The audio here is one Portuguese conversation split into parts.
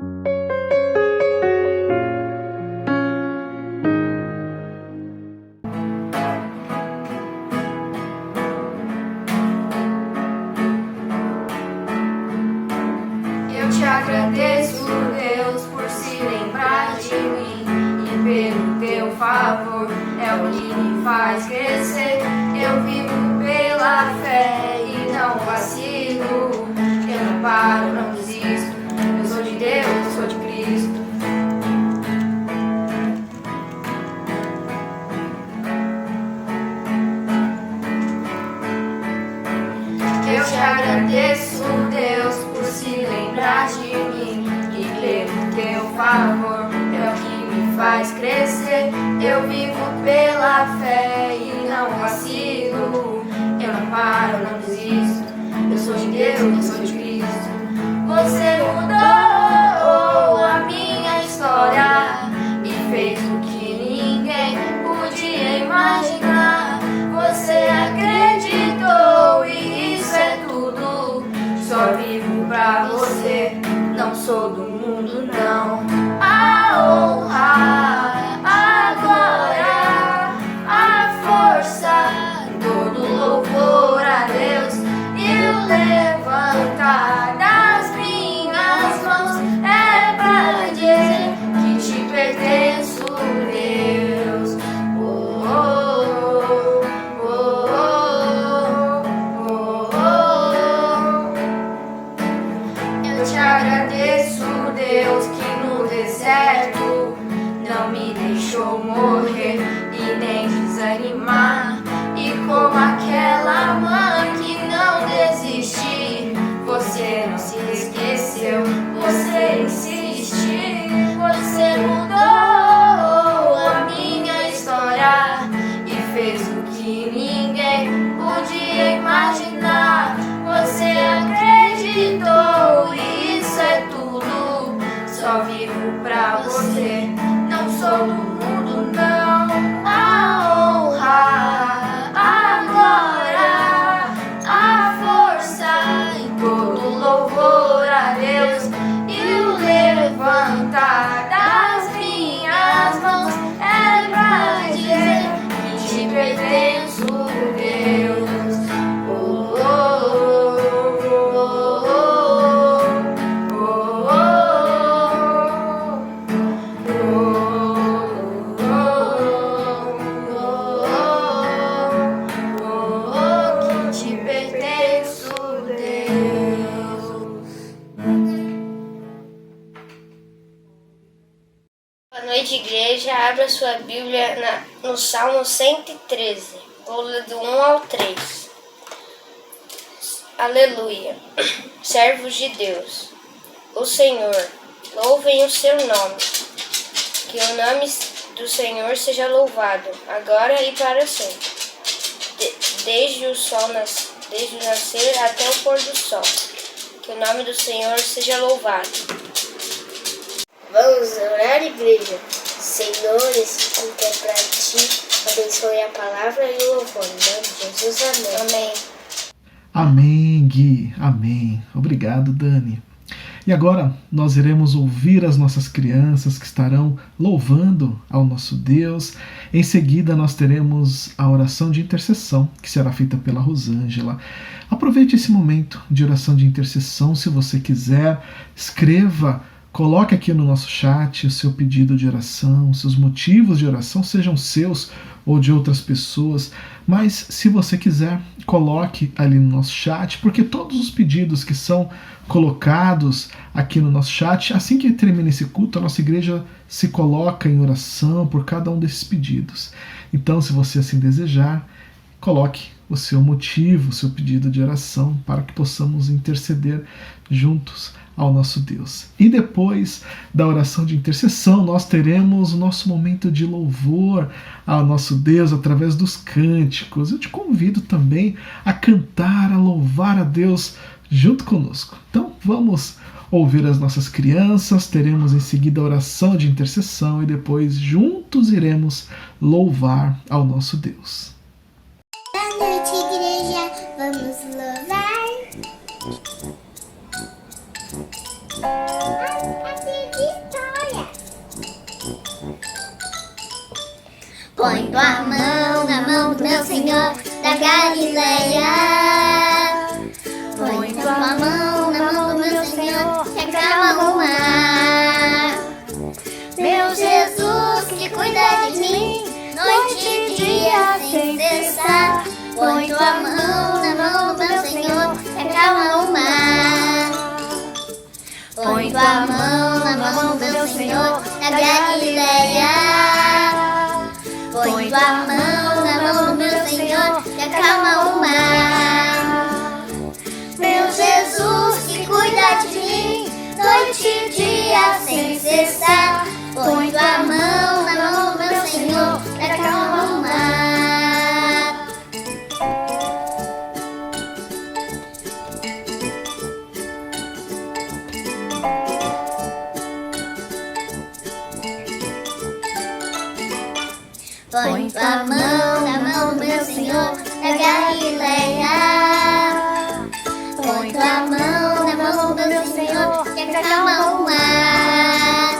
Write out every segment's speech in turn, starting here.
Eu te agradeço, Deus, por se lembrar de mim e pelo teu favor é o que me faz crescer. Eu vivo pela fé e não vacilo. Eu não paro, não desisto. Eu sou de Deus, eu sou de Cristo. Eu te agradeço, Deus, por se lembrar de mim e pelo teu favor é o que me faz crescer. Eu vivo pela fé e não vacilo. Eu não paro, não desisto. Eu sou de Deus, eu sou de Cristo. Você mudou a minha história e fez o que ninguém podia imaginar. Você acreditou e isso é tudo. Só vivo pra você, não sou do mundo não. A honra, a glória, a força, todo louvor a Deus e o levantar das minhas mãos é pra dizer que te pertenço, Deus. Oh, oh, oh, oh, oh, oh. Eu te agradeço, Deus, que no deserto não me deixou morrer e nem desanimar. E como aquela mãe que não desistiu, você não se esqueceu, você insiste. Você mudou a minha história e fez o que ninguém podia imaginar. Você acreditou e isso é tudo. Só vivo pra você, não sou do mundo não. A honra, a glória, a força e todo louvor a Deus e o levantar das minhas mãos é pra dizer que te pertenço, Deus. Oh, oh, oh, oh, oh, oh, que te pertenço, Deus. Boa noite, igreja. Abra sua Bíblia no Salmo 113. Vou ler do 1 ao 3. Aleluia. Servos de Deus, o Senhor, louvem o seu nome. Que o nome do Senhor seja louvado, agora e para sempre. Desde o nascer até o pôr do sol. Que o nome do Senhor seja louvado. Vamos orar, igreja. Senhor, esse culto é para ti. Abençoe a palavra e o louvor. Em nome de Jesus, amém. Amém. Amém, Gui. Amém. Obrigado, Dani. E agora nós iremos ouvir as nossas crianças que estarão louvando ao nosso Deus. Em seguida nós teremos a oração de intercessão, que será feita pela Rosângela. Aproveite esse momento de oração de intercessão. Se você quiser, escreva, coloque aqui no nosso chat o seu pedido de oração, os seus motivos de oração, sejam seus ou de outras pessoas, mas se você quiser, coloque ali no nosso chat, porque todos os pedidos que são colocados aqui no nosso chat, assim que termina esse culto, a nossa igreja se coloca em oração por cada um desses pedidos. Então, se você assim desejar, coloque o seu motivo, o seu pedido de oração, para que possamos interceder juntos ao nosso Deus. E depois da oração de intercessão, nós teremos o nosso momento de louvor ao nosso Deus através dos cânticos. Eu te convido também a cantar, a louvar a Deus junto conosco. Então vamos ouvir as nossas crianças, teremos em seguida a oração de intercessão e depois juntos iremos louvar ao nosso Deus. Boa noite, igreja. Vamos louvar. Põe tua mão na mão do meu Senhor da Galileia. Põe tua mão na mão do meu Senhor que acalma o mar. Meu Jesus que cuida de mim, noite e dia sem cessar. Põe tua mão na mão do meu Senhor que acalma o mar. Põe tua mão na mão do meu Senhor da Galileia. Põe tua mão na mão do meu Senhor que acalma o mar. Meu Jesus que cuida de mim, noite e dia sem cessar. Põe tua mão na mão do meu Senhor que acalma o mar. Põe tua mão na mão do meu Senhor da Galileia. Põe tua mão na mão do meu Senhor que acalma o mar.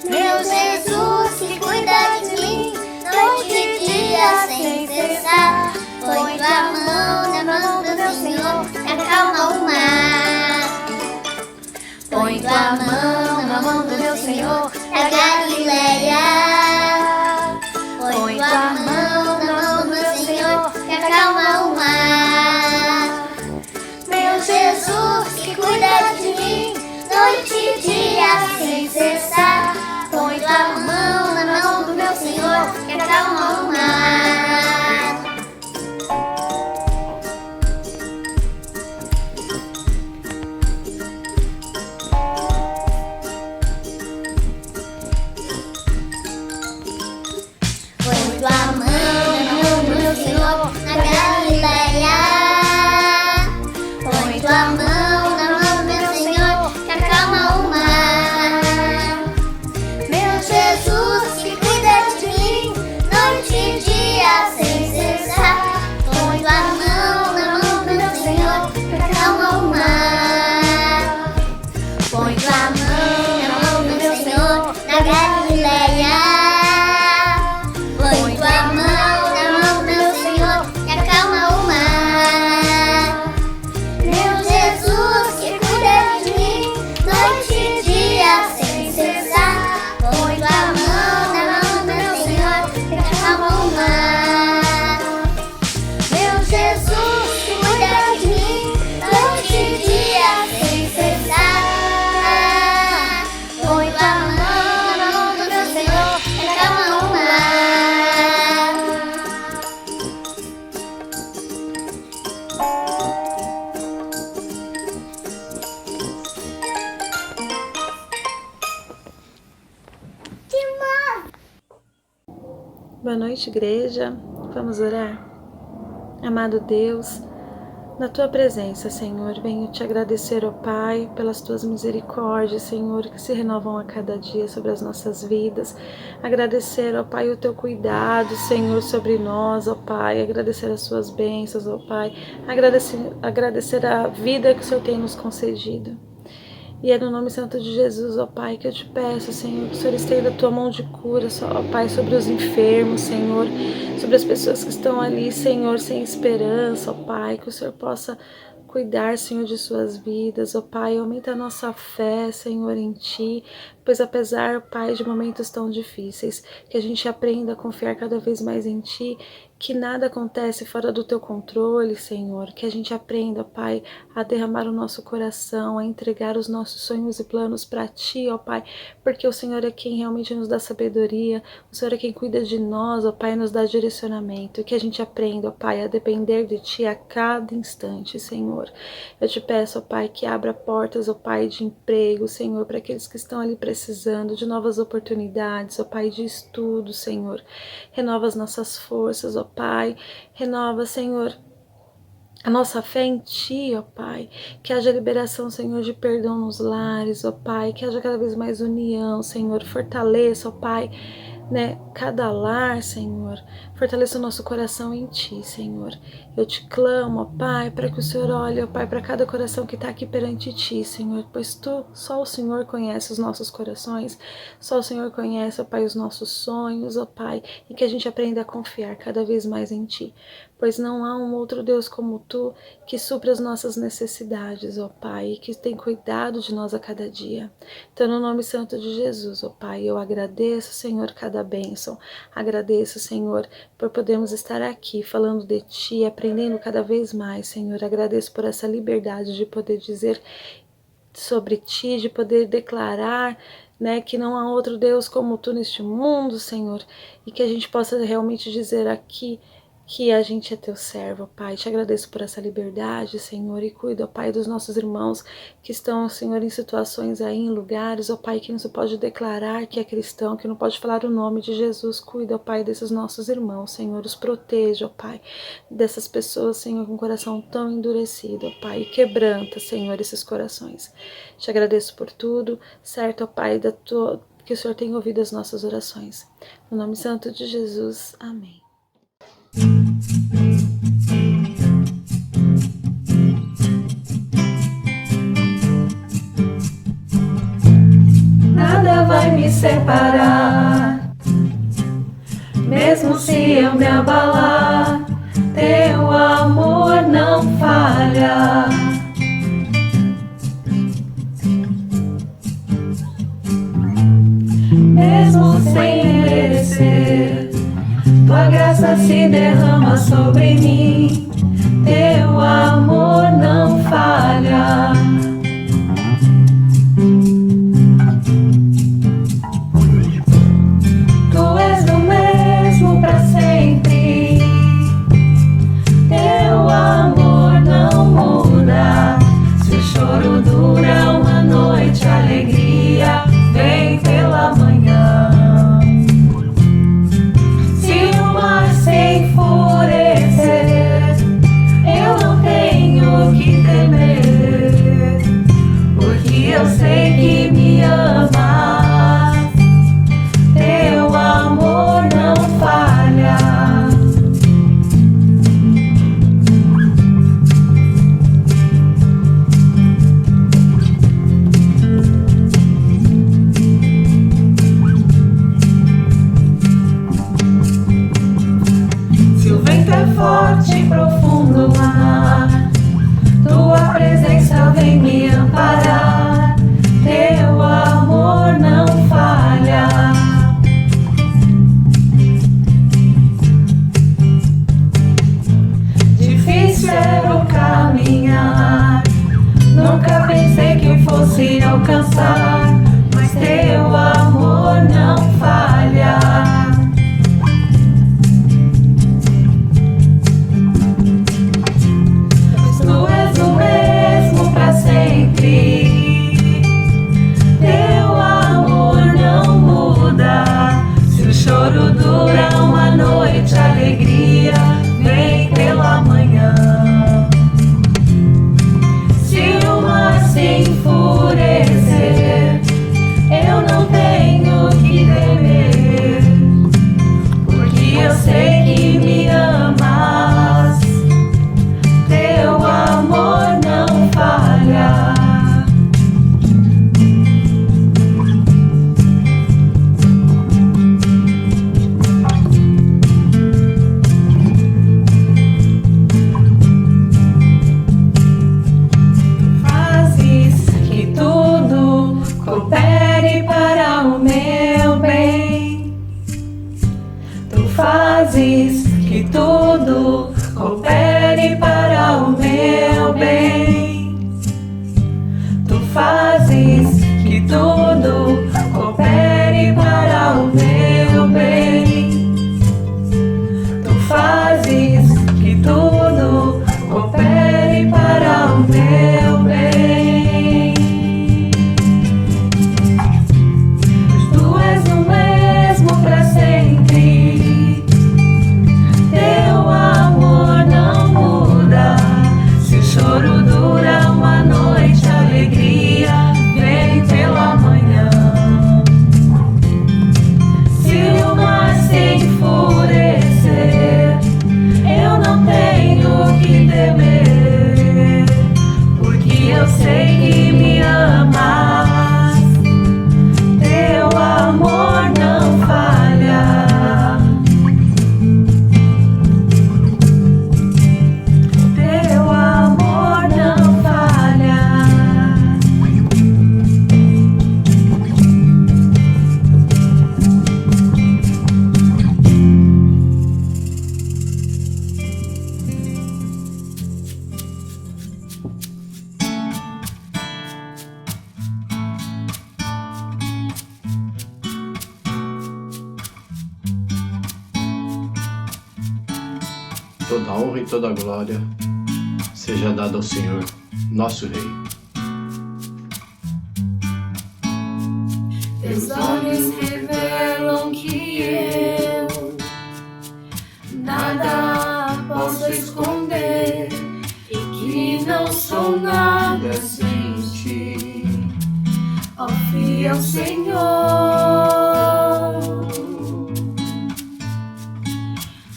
Meu Jesus que cuida de mim, noite e dia sem cessar. Põe tua mão na mão do meu Senhor que acalma o mar. Põe tua mão na mão do meu Senhor da Galileia. Põe tua mão na mão do meu Senhor que acalma o mar. Meu Jesus que cuida de mim, noite e dia sem cessar. Põe tua mão na mão do meu Senhor que acalma o mar. Põe tua mão na mão do meu Senhor na Galileia. Põe tua mão na mão do meu Senhor que acalma o mar. Meu Jesus que cuida de mim, noite e dia sem cessar. Põe tua mão na mão do meu Senhor que acalma o mar. Põe tua mão na mão do meu Senhor na Galileia. Põe tua mão na mão do meu Senhor que acalma o mar. Meu Jesus que cuida de mim, noite e dia sem cessar. Põe tua mão na mão do meu Senhor que acalma o mar. Meu Jesus que cuida de mim, noite e dia sem cessar. Põe tua mão na mão do meu Senhor que acalma o mar. Boa noite, igreja. Vamos orar? Amado Deus, na tua presença, Senhor, venho te agradecer, ó Pai, pelas tuas misericórdias, Senhor, que se renovam a cada dia sobre as nossas vidas. Agradecer, ó Pai, o teu cuidado, Senhor, sobre nós, ó Pai. Agradecer as suas bênçãos, ó Pai. Agradecer a vida que o Senhor tem nos concedido. E é no nome santo de Jesus, ó Pai, que eu te peço, Senhor, que o Senhor estenda a tua mão de cura, ó Pai, sobre os enfermos, Senhor, sobre as pessoas que estão ali, Senhor, sem esperança, ó Pai, que o Senhor possa cuidar, Senhor, de suas vidas, ó Pai, aumenta a nossa fé, Senhor, em Ti, pois apesar, Pai, de momentos tão difíceis, que a gente aprenda a confiar cada vez mais em Ti, que nada acontece fora do Teu controle, Senhor, que a gente aprenda, Pai, a derramar o nosso coração, a entregar os nossos sonhos e planos para Ti, ó Pai, porque o Senhor é quem realmente nos dá sabedoria, o Senhor é quem cuida de nós, ó Pai, nos dá direcionamento, que a gente aprenda, ó Pai, a depender de Ti a cada instante, Senhor. Eu te peço, ó Pai, que abra portas, ó Pai, de emprego, Senhor, para aqueles que estão ali precisando de novas oportunidades, ó Pai, de estudo, Senhor. Renova as nossas forças, ó Pai, renova, Senhor, a nossa fé em Ti, ó Pai, que haja liberação, Senhor, de perdão nos lares, ó Pai, que haja cada vez mais união, Senhor, fortaleça, ó Pai, cada lar, Senhor. Fortaleça o nosso coração em Ti, Senhor. Eu te clamo, ó Pai, para que o Senhor olhe, ó Pai, para cada coração que está aqui perante Ti, Senhor, pois só o Senhor conhece os nossos corações, só o Senhor conhece, ó Pai, os nossos sonhos, ó Pai, e que a gente aprenda a confiar cada vez mais em Ti, pois não há um outro Deus como Tu que supra as nossas necessidades, ó Pai, e que tem cuidado de nós a cada dia. Então, no nome santo de Jesus, ó Pai, eu agradeço, Senhor, cada bênção, agradeço, Senhor, por podermos estar aqui falando de Ti, aprendendo cada vez mais, Senhor. Agradeço por essa liberdade de poder dizer sobre Ti, de poder declarar, que não há outro Deus como Tu neste mundo, Senhor, e que a gente possa realmente dizer aqui que a gente é Teu servo, Pai. Te agradeço por essa liberdade, Senhor, e cuida, Pai, dos nossos irmãos que estão, Senhor, em situações aí, em lugares, Pai, que não se pode declarar que é cristão, que não pode falar o nome de Jesus. Cuida, Pai, desses nossos irmãos, Senhor, os proteja, Pai, dessas pessoas, Senhor, com o coração tão endurecido, Pai, e quebranta, Senhor, esses corações. Te agradeço por tudo, certo, Pai, que o Senhor tenha ouvido as nossas orações. No nome santo de Jesus, amém. Nada vai me separar, mesmo se eu me abalar, Teu amor não falha. Mesmo sem merecer, Tua graça se derrama sobre mim, Teu amor não falha. Tu és o mesmo para sempre, Teu amor não muda. Se o choro dura uma noite, a alegria vem pela manhã. Eu não tenho que temer, porque eu sei que me amas. Teu amor não falha. Se o vento é forte e profundo o mar, Tua presença vem me amparar. Teu amor não falha. Difícil era o caminhar, nunca pensei que fosse alcançar, mas Teu amor não falha. Teu amor não muda. Se o choro dura uma noite, a alegria vem pela manhã. Se o mar se enfurecer, eu não tenho que temer, porque eu sei que me amas. Teu amor não falha. Fazes que tudo coopere para o meu bem. Tu fazes que tudo coopere para o meu bem. Tu fazes que tudo coopere para o meu bem. Tu fazes que tudo coopere para o meu bem. Tu és o mesmo para sempre. Teu amor toda honra e toda glória seja dada ao Senhor, nosso Rei. Teus olhos revelam que eu nada posso esconder e que não sou nada sem ti, ó fiel Senhor.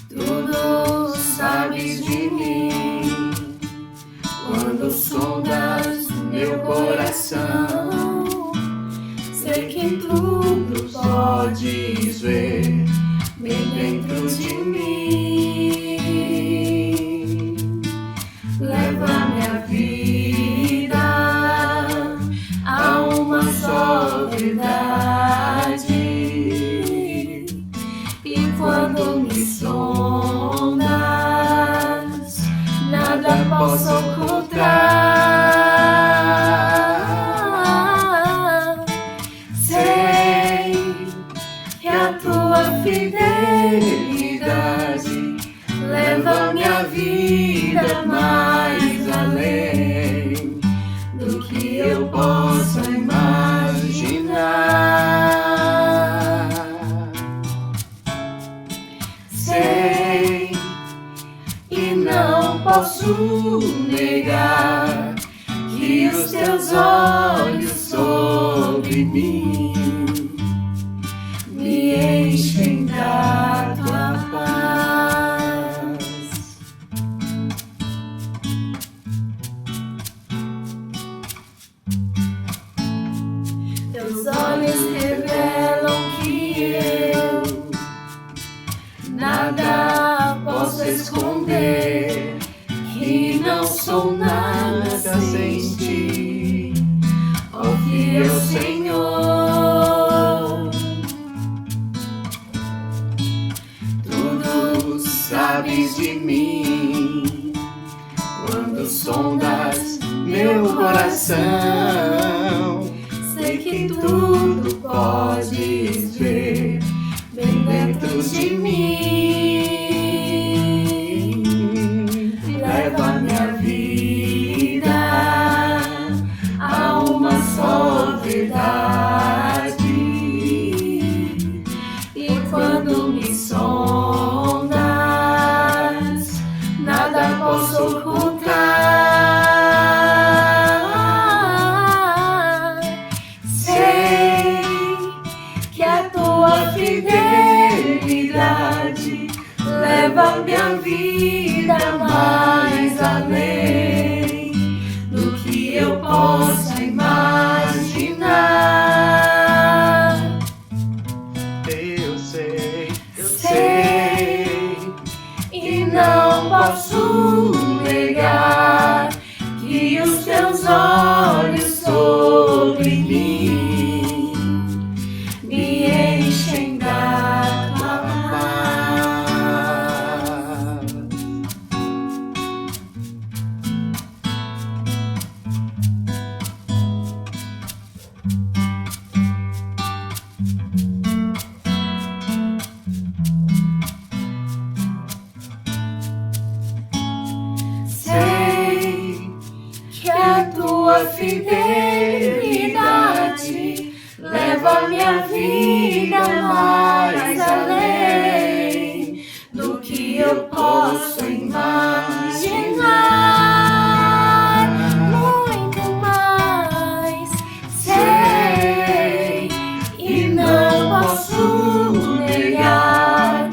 Tudo sabes de mim quando sondas meu coração. Sei que tudo podes ver bem dentro de mim. Leva minha vida a uma só verdade, e quando me sondas, nada posso ocultar. Sei que a tua fidelidade leva minha vida mais além do que eu possa imaginar. Sei e não posso negar que os teus olhos sobre mim me enchem da tua paz. Teus olhos revelam que eu nada posso esconder, que não sou nada sem ti, ó fiel Senhor. Tudo sabes de mim quando sondas meu coração. Sei que tudo podes ver bem dentro de mim. Leva minha vida a uma só verdade, e quando me sondas, nada posso ocultar. Sei que a tua fidelidade leva minha vida mais além do que eu possa imaginar. Eu sei E não posso negar que os teus olhos sobre mim me enchem da tua paz. Sei que a tua fidelidade leva minha vida mais além do que eu posso imaginar. Muito mais. Sei e não posso negar,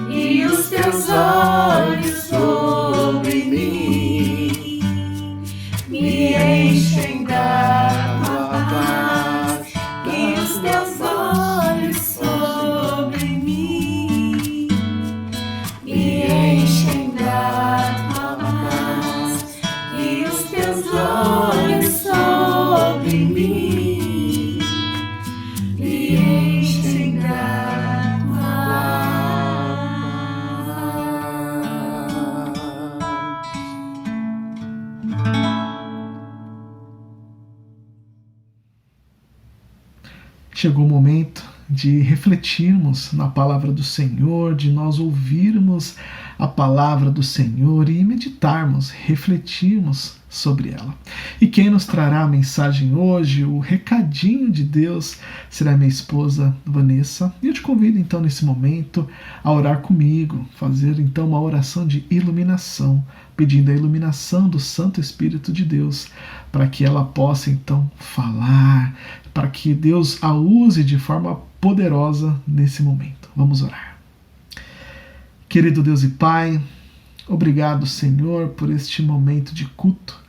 e os teus olhos sobre mim me enchem da tua paz. E os teus olhos sobre mim me enchem da tua paz. E os teus olhos sobre mim me enchem da tua Chegou o momento de refletirmos na palavra do Senhor, de nós ouvirmos a palavra do Senhor e meditarmos, refletirmos sobre ela. E quem nos trará a mensagem hoje, o recadinho de Deus, será minha esposa Vanessa. E eu te convido então nesse momento a orar comigo, fazer então uma oração de iluminação, pedindo a iluminação do Santo Espírito de Deus, para que ela possa então falar, para que Deus a use de forma poderosa nesse momento. Vamos orar. Querido Deus e Pai, obrigado, Senhor, por este momento de culto.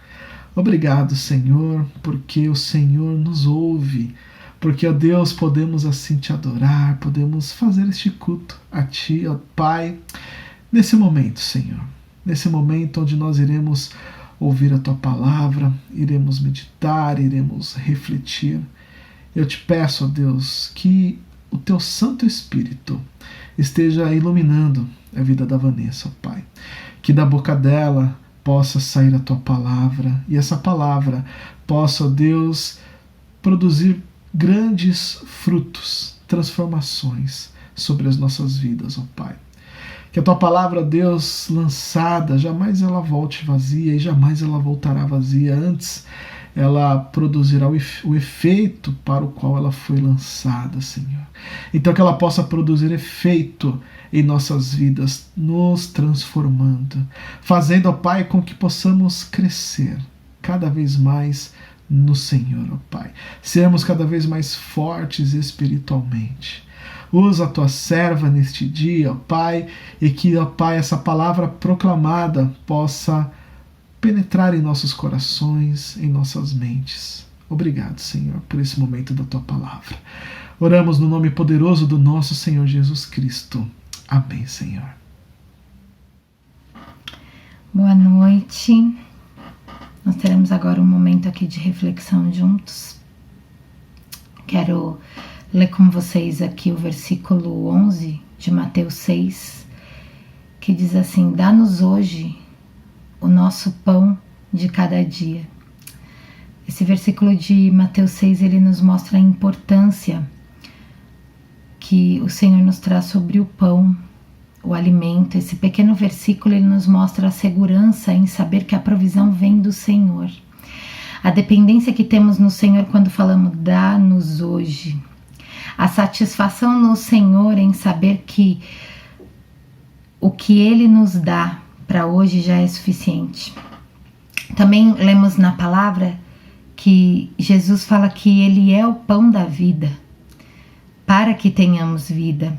Obrigado, Senhor, porque o Senhor nos ouve, porque, ó Deus, podemos assim te adorar, podemos fazer este culto a Ti, ó Pai, nesse momento, Senhor, nesse momento onde nós iremos ouvir a Tua palavra, iremos meditar, iremos refletir. Eu te peço, ó Deus, que o Teu Santo Espírito esteja iluminando a vida da Vanessa, ó Pai, que da boca dela possa sair a Tua palavra, e essa palavra possa, ó Deus, produzir grandes frutos, transformações sobre as nossas vidas, ó Pai. Que a Tua palavra, Deus, lançada, jamais ela volte vazia e jamais ela voltará vazia. Antes, ela produzirá o efeito para o qual ela foi lançada, Senhor. Então que ela possa produzir efeito em nossas vidas, nos transformando, fazendo, ó Pai, com que possamos crescer cada vez mais no Senhor, ó Pai. Sermos cada vez mais fortes espiritualmente. Usa a Tua serva neste dia, ó Pai, e que, ó Pai, essa palavra proclamada possa penetrar em nossos corações, em nossas mentes. Obrigado, Senhor, por esse momento da Tua palavra. Oramos no nome poderoso do nosso Senhor Jesus Cristo. Amém, Senhor. Boa noite. Nós teremos agora um momento aqui de reflexão juntos. Quero ler com vocês aqui o versículo 11 de Mateus 6, que diz assim: dá-nos hoje o nosso pão de cada dia. Esse versículo de Mateus 6, ele nos mostra a importância que o Senhor nos traz sobre o pão, o alimento. Esse pequeno versículo, ele nos mostra a segurança em saber que a provisão vem do Senhor. A dependência que temos no Senhor quando falamos dá-nos hoje. A satisfação no Senhor em saber que o que Ele nos dá para hoje já é suficiente. Também lemos na palavra que Jesus fala que Ele é o pão da vida, para que tenhamos vida.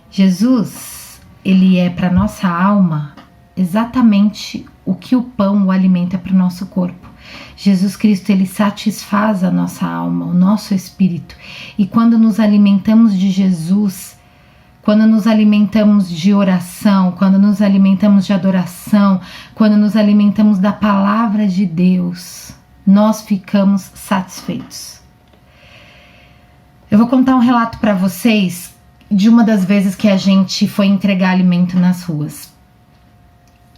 Jesus, Ele é para nossa alma exatamente o que o pão, o alimento, é para o nosso corpo. Jesus Cristo, Ele satisfaz a nossa alma, o nosso espírito. E quando nos alimentamos de Jesus, quando nos alimentamos de oração, quando nos alimentamos de adoração, quando nos alimentamos da palavra de Deus, nós ficamos satisfeitos. Eu vou contar um relato para vocês de uma das vezes que a gente foi entregar alimento nas ruas.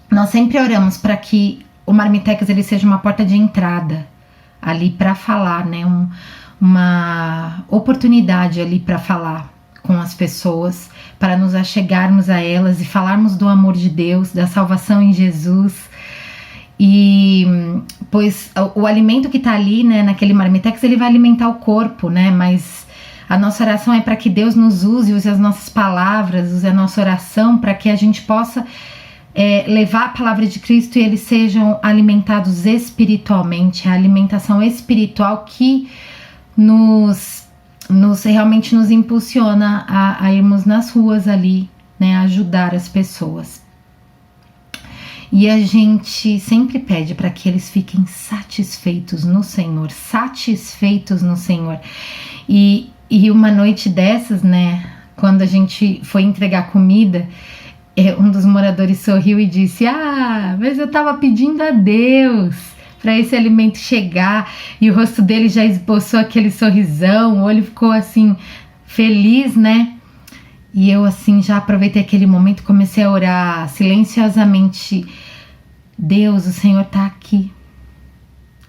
Nós sempre oramos para que o Marmitecas ele seja uma porta de entrada ali para falar, né? Uma oportunidade ali para falar com as pessoas, para nos achegarmos a elas e falarmos do amor de Deus, da salvação em Jesus. E pois o alimento que está ali, né, naquele Marmitex, ele vai alimentar o corpo, né? Mas a nossa oração é para que Deus nos use as nossas palavras, use a nossa oração para que a gente possa levar a palavra de Cristo e eles sejam alimentados espiritualmente. A alimentação espiritual que realmente nos impulsiona a irmos nas ruas ali, né, a ajudar as pessoas. E a gente sempre pede para que eles fiquem satisfeitos no Senhor, E uma noite dessas, né, quando a gente foi entregar comida, um dos moradores sorriu e disse: mas eu estava pedindo a Deus para esse alimento chegar. E o rosto dele já esboçou aquele sorrisão, o olho ficou assim, feliz, né? E eu assim já aproveitei aquele momento e comecei a orar silenciosamente: Deus, o Senhor está aqui.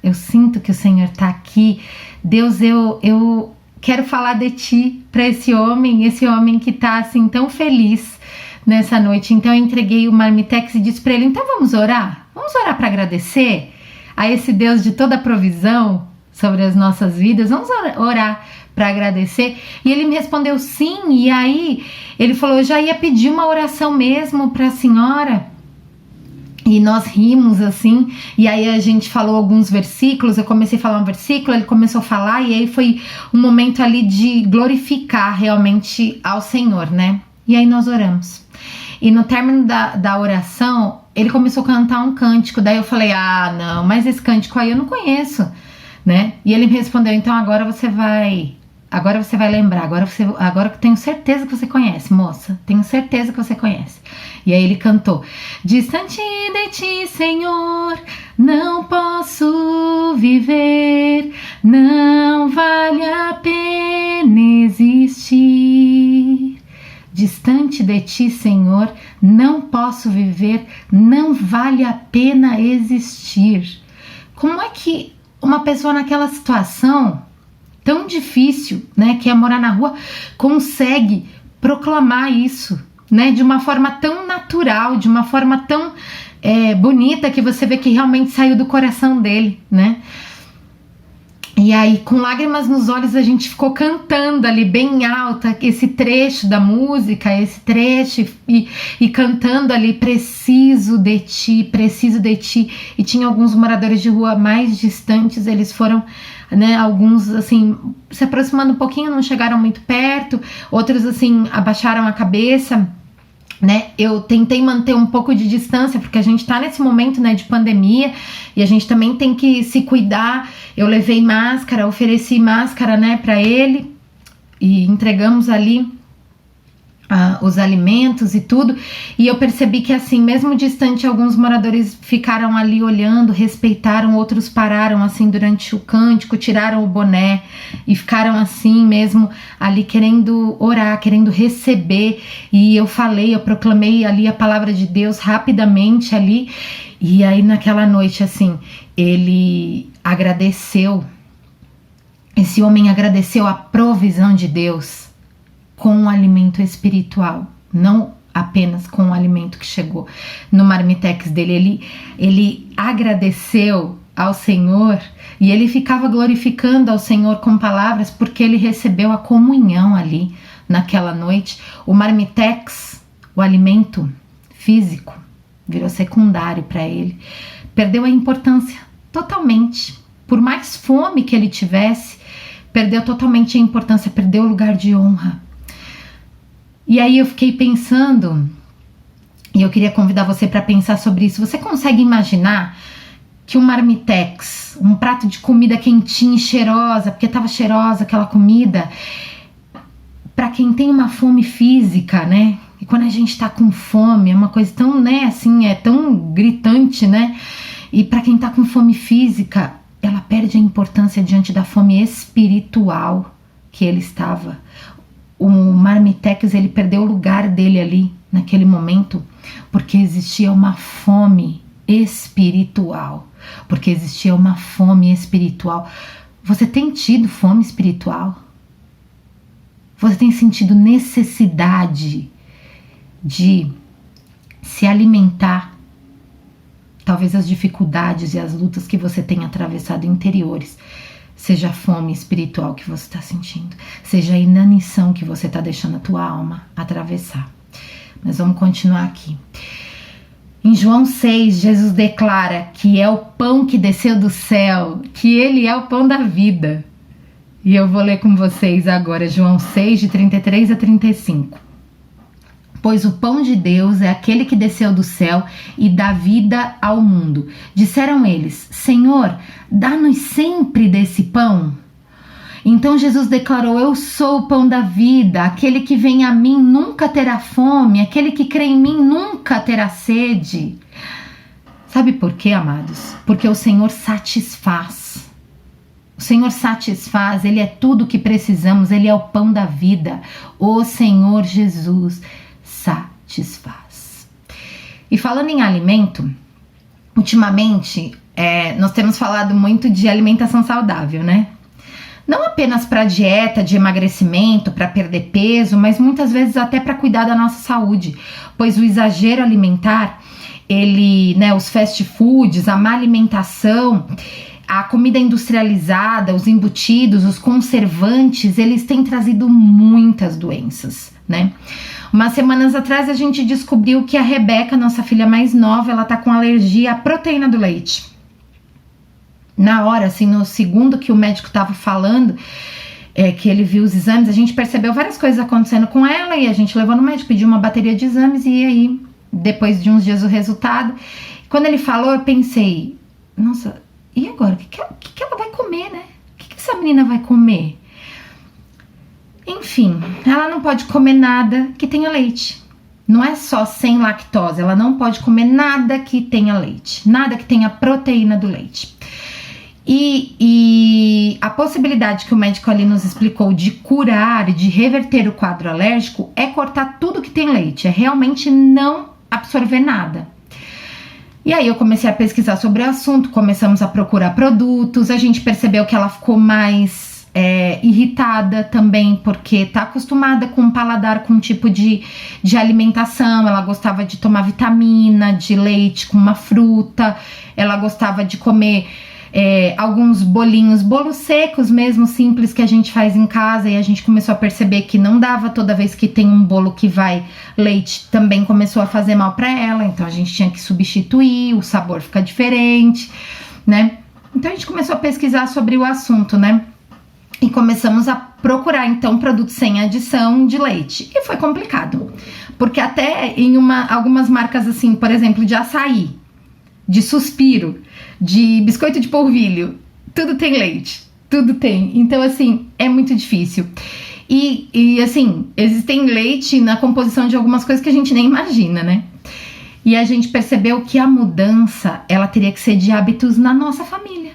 Eu sinto que o Senhor está aqui. Deus, eu quero falar de ti para esse homem que tá assim tão feliz nessa noite. Então eu entreguei o marmitex e disse para ele, então vamos orar? Vamos orar para agradecer a esse Deus de toda provisão sobre as nossas vidas? Vamos orar para agradecer? E ele me respondeu sim, e aí ele falou, eu já ia pedir uma oração mesmo para a senhora. E nós rimos assim, e aí a gente falou alguns versículos, eu comecei a falar um versículo, ele começou a falar, e aí foi um momento ali de glorificar realmente ao Senhor, né? E aí nós oramos. E no término da oração, ele começou a cantar um cântico, daí eu falei, não, mas esse cântico aí eu não conheço, né? E ele me respondeu, então agora você vai lembrar, agora que tenho certeza que você conhece, moça, tenho certeza que você conhece. E aí ele cantou, distante de ti, Senhor, não posso viver, não vale a pena existir. Distante de ti, Senhor, não posso viver, não vale a pena existir. Como é que uma pessoa naquela situação tão difícil, né, que é morar na rua, consegue proclamar isso, né, de uma forma tão natural, de uma forma tão bonita, que você vê que realmente saiu do coração dele, né? E aí, com lágrimas nos olhos, a gente ficou cantando ali bem alta esse trecho da música, esse trecho, e cantando ali, preciso de ti, preciso de ti. E tinha alguns moradores de rua mais distantes, eles foram, né, alguns assim, se aproximando um pouquinho, não chegaram muito perto, outros assim, abaixaram a cabeça, né? Eu tentei manter um pouco de distância, porque a gente tá nesse momento, né, de pandemia, e a gente também tem que se cuidar. Eu levei máscara, ofereci máscara, né, para ele, e entregamos ali os alimentos e tudo, e eu percebi que assim, mesmo distante, alguns moradores ficaram ali olhando, respeitaram, outros pararam assim durante o cântico, tiraram o boné e ficaram assim mesmo ali querendo orar, querendo receber. E eu proclamei ali a palavra de Deus rapidamente ali, e aí naquela noite assim, ele agradeceu, esse homem agradeceu a provisão de Deus com o alimento espiritual, não apenas com o alimento que chegou no marmitex dele. Ele agradeceu ao Senhor e ele ficava glorificando ao Senhor com palavras, porque ele recebeu a comunhão ali naquela noite. O marmitex, o alimento físico, virou secundário para ele, perdeu a importância totalmente. Por mais fome que ele tivesse, perdeu totalmente a importância, perdeu o lugar de honra. E aí eu fiquei pensando, e eu queria convidar você para pensar sobre isso. Você consegue imaginar que um marmitex, um prato de comida quentinha e cheirosa, porque estava cheirosa aquela comida, para quem tem uma fome física, né? E quando a gente tá com fome, é uma coisa tão, né, assim, é tão gritante, né? E para quem tá com fome física, ela perde a importância diante da fome espiritual que ele estava. O marmitex, ele perdeu o lugar dele ali, naquele momento, porque existia uma fome espiritual. Porque existia uma fome espiritual. Você tem tido fome espiritual? Você tem sentido necessidade de se alimentar? Talvez as dificuldades e as lutas que você tem atravessado interiores, seja a fome espiritual que você está sentindo, seja a inanição que você está deixando a tua alma atravessar. Mas vamos continuar aqui. Em João 6, Jesus declara que é o pão que desceu do céu, que ele é o pão da vida. E eu vou ler com vocês agora João 6, de 33 a 35. Pois o pão de Deus é aquele que desceu do céu e dá vida ao mundo. Disseram eles: Senhor, dá-nos sempre desse pão. Então Jesus declarou: eu sou o pão da vida, aquele que vem a mim nunca terá fome, aquele que crê em mim nunca terá sede. Sabe por quê, amados? Porque o Senhor satisfaz. O Senhor satisfaz, Ele é tudo o que precisamos, Ele é o pão da vida. O Senhor Jesus satisfaz. E falando em alimento, ultimamente nós temos falado muito de alimentação saudável, né? não apenas para dieta, de emagrecimento, para perder peso, mas muitas vezes até para cuidar da nossa saúde, pois o exagero alimentar, os fast foods, a má alimentação, a comida industrializada, os embutidos, os conservantes, eles têm trazido muitas doenças, né? Umas semanas atrás a gente descobriu que a Rebeca, nossa filha mais nova, ela tá com alergia à proteína do leite. Na hora, assim, no segundo que o médico tava falando, que ele viu os exames, a gente percebeu várias coisas acontecendo com ela e a gente levou no médico, pediu uma bateria de exames e aí, depois de uns dias o resultado. Quando ele falou, eu pensei, nossa, e agora? O que ela vai comer, né? O que essa menina vai comer? Enfim, ela não pode comer nada que tenha leite. Não é só sem lactose, ela não pode comer nada que tenha leite, nada que tenha proteína do leite. E a possibilidade que o médico ali nos explicou de curar, de reverter o quadro alérgico, é cortar tudo que tem leite, é realmente não absorver nada. E aí eu comecei a pesquisar sobre o assunto, começamos a procurar produtos, a gente percebeu que ela ficou mais irritada também, porque tá acostumada com um paladar com um tipo de alimentação, ela gostava de tomar vitamina, de leite com uma fruta, ela gostava de comer alguns bolos secos mesmo, simples, que a gente faz em casa, e a gente começou a perceber que não dava toda vez que tem um bolo que vai leite, também começou a fazer mal para ela, então a gente tinha que substituir, o sabor fica diferente, né? Então a gente começou a pesquisar sobre o assunto, né? E começamos a procurar então produtos sem adição de leite, e foi complicado, porque até em algumas marcas assim, por exemplo, de açaí, de Suspiro, de biscoito de polvilho, tudo tem leite, tudo tem. Então, assim, é muito difícil. E assim, existem leite na composição de algumas coisas que a gente nem imagina, né? E a gente percebeu que a mudança, ela teria que ser de hábitos na nossa família.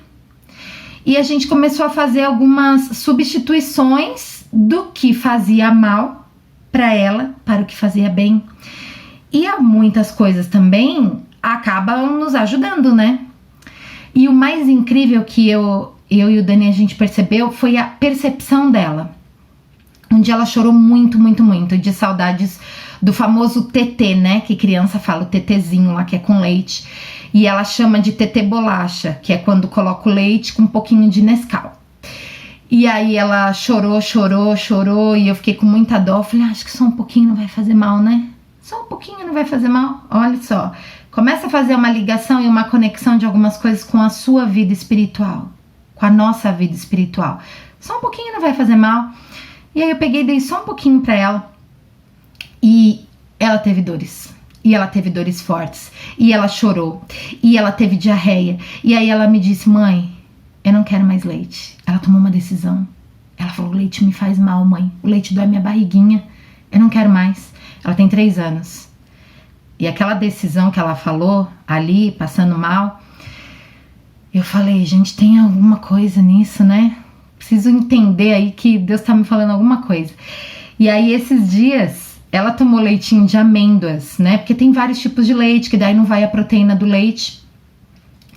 E a gente começou a fazer algumas substituições do que fazia mal para ela, para o que fazia bem. E há muitas coisas também acabam nos ajudando, né? E o mais incrível que eu e o Dani a gente percebeu foi a percepção dela. Um dia ela chorou muito, muito, muito de saudades do famoso tetê, né? Que criança fala, o tetezinho lá que é com leite. E ela chama de tetê bolacha, que é quando coloca o leite com um pouquinho de Nescau. E aí ela chorou e eu fiquei com muita dó. Eu falei, acho que só um pouquinho não vai fazer mal, né? Só um pouquinho não vai fazer mal? Olha só. Começa a fazer uma ligação e uma conexão de algumas coisas com a sua vida espiritual, com a nossa vida espiritual. Só um pouquinho não vai fazer mal. E aí eu peguei e dei só um pouquinho pra ela. E ela teve dores. E ela teve dores fortes. E ela chorou. E ela teve diarreia. E aí ela me disse, mãe, eu não quero mais leite. Ela tomou uma decisão. Ela falou, o leite me faz mal, mãe. O leite dói minha barriguinha. Eu não quero mais. Ela tem 3 anos. E aquela decisão que ela falou ali, passando mal, eu falei, gente, tem alguma coisa nisso, né? Preciso entender aí que Deus tá me falando alguma coisa. E aí esses dias, ela tomou leitinho de amêndoas, né? Porque tem vários tipos de leite, que daí não vai a proteína do leite.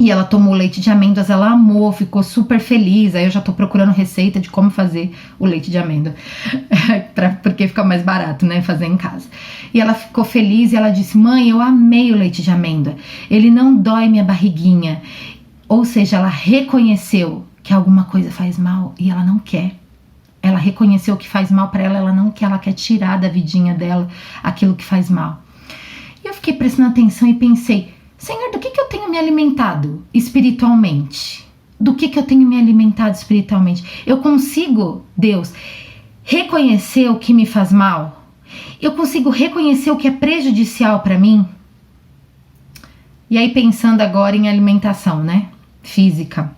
E ela tomou leite de amêndoas, ela amou, ficou super feliz. Aí eu já tô procurando receita de como fazer o leite de amêndoa. Porque fica mais barato, né, fazer em casa. E ela ficou feliz e ela disse, mãe, eu amei o leite de amêndoa. Ele não dói minha barriguinha. Ou seja, ela reconheceu que alguma coisa faz mal e ela não quer. Ela reconheceu que faz mal pra ela, ela não quer, ela quer tirar da vidinha dela aquilo que faz mal. E eu fiquei prestando atenção e pensei, Senhor, do que eu tenho me alimentado espiritualmente? Do que eu tenho me alimentado espiritualmente? Eu consigo, Deus, reconhecer o que me faz mal? Eu consigo reconhecer o que é prejudicial para mim? E aí pensando agora em alimentação, né? Física.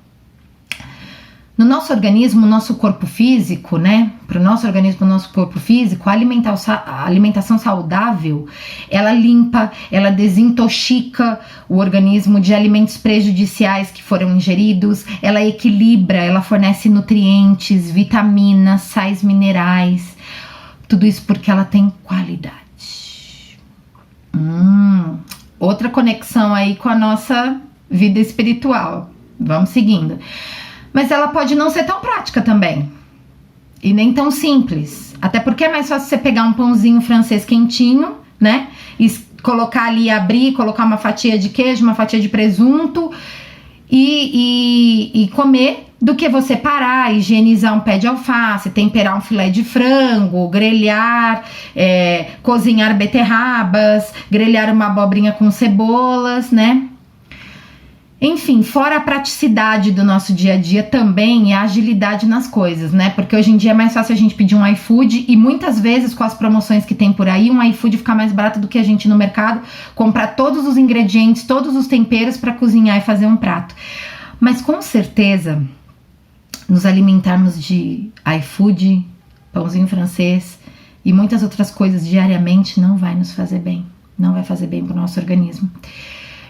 No nosso organismo, no nosso corpo físico, né? Para o nosso organismo, no nosso corpo físico, a alimentação saudável, ela limpa, ela desintoxica o organismo de alimentos prejudiciais que foram ingeridos, ela equilibra, ela fornece nutrientes, vitaminas, sais minerais, tudo isso porque ela tem qualidade. Outra conexão aí com a nossa vida espiritual. Vamos seguindo. mas ela pode não ser tão prática também. E nem tão simples. Até porque é mais fácil você pegar um pãozinho francês quentinho, né? E colocar ali, abrir, colocar uma fatia de queijo, uma fatia de presunto e comer, do que você parar, higienizar um pé de alface, temperar um filé de frango, grelhar, cozinhar beterrabas, grelhar uma abobrinha com cebolas, né? Enfim, fora a praticidade do nosso dia a dia também e a agilidade nas coisas, né? Porque hoje em dia é mais fácil a gente pedir um iFood e muitas vezes com as promoções que tem por aí, um iFood fica mais barato do que a gente ir no mercado comprar todos os ingredientes, todos os temperos para cozinhar e fazer um prato. Mas com certeza, nos alimentarmos de iFood, pãozinho francês e muitas outras coisas diariamente não vai nos fazer bem. Não vai fazer bem para o nosso organismo.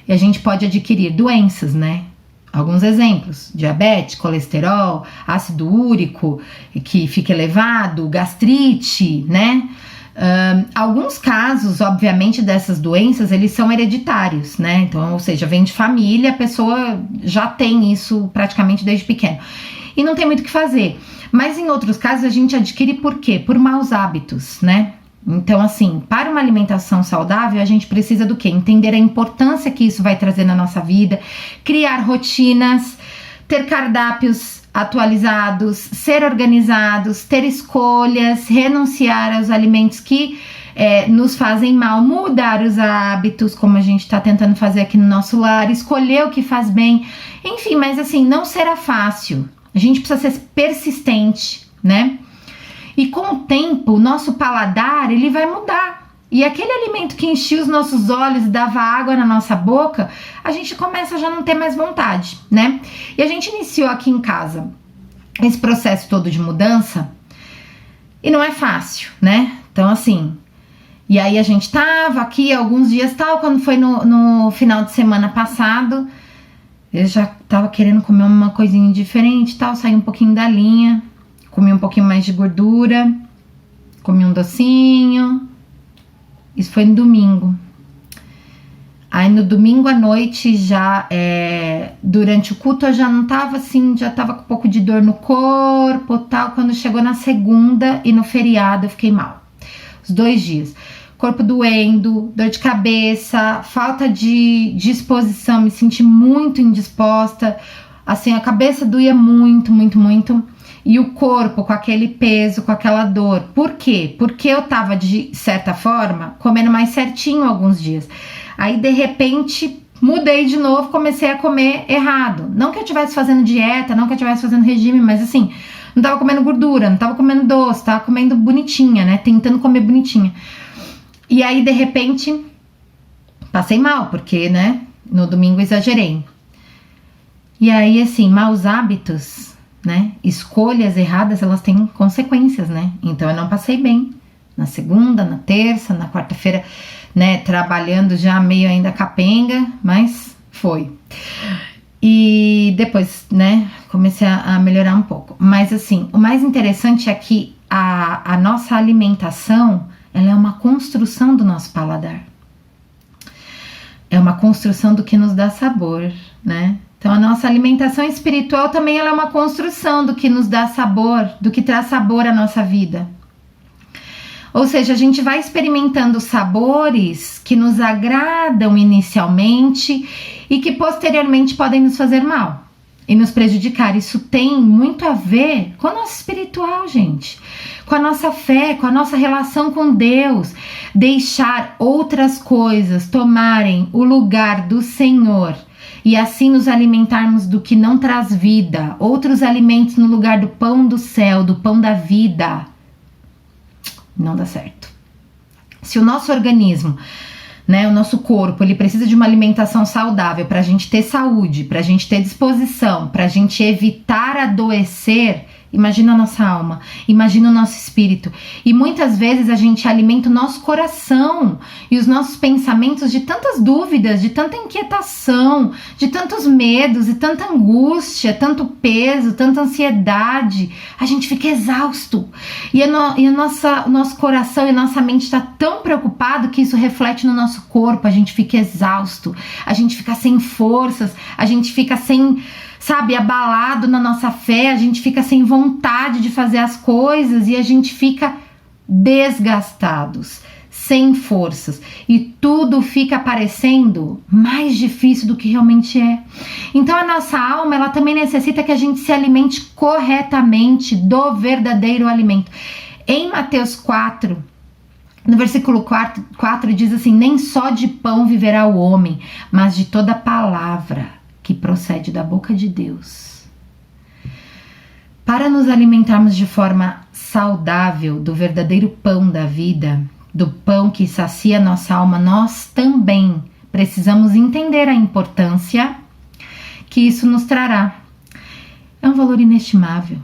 E a gente pode adquirir doenças, né? Alguns exemplos: diabetes, colesterol, ácido úrico que fica elevado, gastrite, né? Alguns casos, obviamente, dessas doenças, eles são hereditários, né? Então, ou seja, vem de família, a pessoa já tem isso praticamente desde pequeno. E não tem muito o que fazer. Mas em outros casos a gente adquire por quê? Por maus hábitos, né? Então, assim, para uma alimentação saudável, a gente precisa do quê? Entender a importância que isso vai trazer na nossa vida, criar rotinas, ter cardápios atualizados, ser organizados, ter escolhas, renunciar aos alimentos que nos fazem mal, mudar os hábitos, como a gente está tentando fazer aqui no nosso lar, escolher o que faz bem, enfim, mas assim, não será fácil. A gente precisa ser persistente, né? E com o tempo, o nosso paladar, ele vai mudar. E aquele alimento que enchia os nossos olhos e dava água na nossa boca, a gente começa a já não ter mais vontade, né? E a gente iniciou aqui em casa esse processo todo de mudança e não é fácil, né? Então, assim, e aí a gente tava aqui alguns dias, tal, quando foi no final de semana passado, eu já tava querendo comer uma coisinha diferente, tal, saí um pouquinho da linha. Comi um pouquinho mais de gordura, comi um docinho. Isso foi no domingo. Aí no domingo à noite, já durante o culto, eu já não tava assim, já tava com um pouco de dor no corpo, tal. Quando chegou na segunda e no feriado, eu fiquei mal. Os 2 dias. Corpo doendo, dor de cabeça, falta de disposição, me senti muito indisposta. Assim, a cabeça doía muito, muito, muito. E o corpo com aquele peso, com aquela dor. Por quê? Porque eu tava, de certa forma, comendo mais certinho alguns dias. Aí, de repente, mudei de novo, comecei a comer errado. Não que eu estivesse fazendo dieta, não que eu estivesse fazendo regime, mas assim, não tava comendo gordura, não tava comendo doce, tava comendo bonitinha, né? Tentando comer bonitinha. E aí, de repente, passei mal, porque, né, no domingo exagerei. E aí, assim, maus hábitos, né, escolhas erradas, elas têm consequências, né? Então eu não passei bem na segunda, na terça, na quarta-feira, né, trabalhando já meio ainda capenga, mas foi. E depois, né, comecei a melhorar um pouco. Mas assim, o mais interessante é que a nossa alimentação, ela é uma construção do nosso paladar. É uma construção do que nos dá sabor, né? Então a nossa alimentação espiritual também ela é uma construção do que nos dá sabor, do que traz sabor à nossa vida. Ou seja, a gente vai experimentando sabores que nos agradam inicialmente e que posteriormente podem nos fazer mal e nos prejudicar. Isso tem muito a ver com o nosso espiritual, gente. Com a nossa fé, com a nossa relação com Deus. Deixar outras coisas tomarem o lugar do Senhor e assim nos alimentarmos do que não traz vida, outros alimentos no lugar do pão do céu, do pão da vida, não dá certo. Se o nosso organismo, né, o nosso corpo, ele precisa de uma alimentação saudável para a gente ter saúde, para a gente ter disposição, para a gente evitar adoecer, imagina a nossa alma, imagina o nosso espírito. E muitas vezes a gente alimenta o nosso coração e os nossos pensamentos de tantas dúvidas, de tanta inquietação, de tantos medos e tanta angústia, tanto peso, tanta ansiedade. A gente fica exausto. E o nosso coração e a nossa mente está tão preocupado que isso reflete no nosso corpo. A gente fica exausto, a gente fica sem forças, a gente fica sem sabe, abalado na nossa fé, a gente fica sem vontade de fazer as coisas e a gente fica desgastados, sem forças, e tudo fica parecendo mais difícil do que realmente é. Então a nossa alma, ela também necessita que a gente se alimente corretamente do verdadeiro alimento. Em Mateus 4, no versículo 4 diz assim: nem só de pão viverá o homem, mas de toda palavra que procede da boca de Deus. Para nos alimentarmos de forma saudável do verdadeiro pão da vida, do pão que sacia nossa alma, nós também precisamos entender a importância que isso nos trará. É um valor inestimável.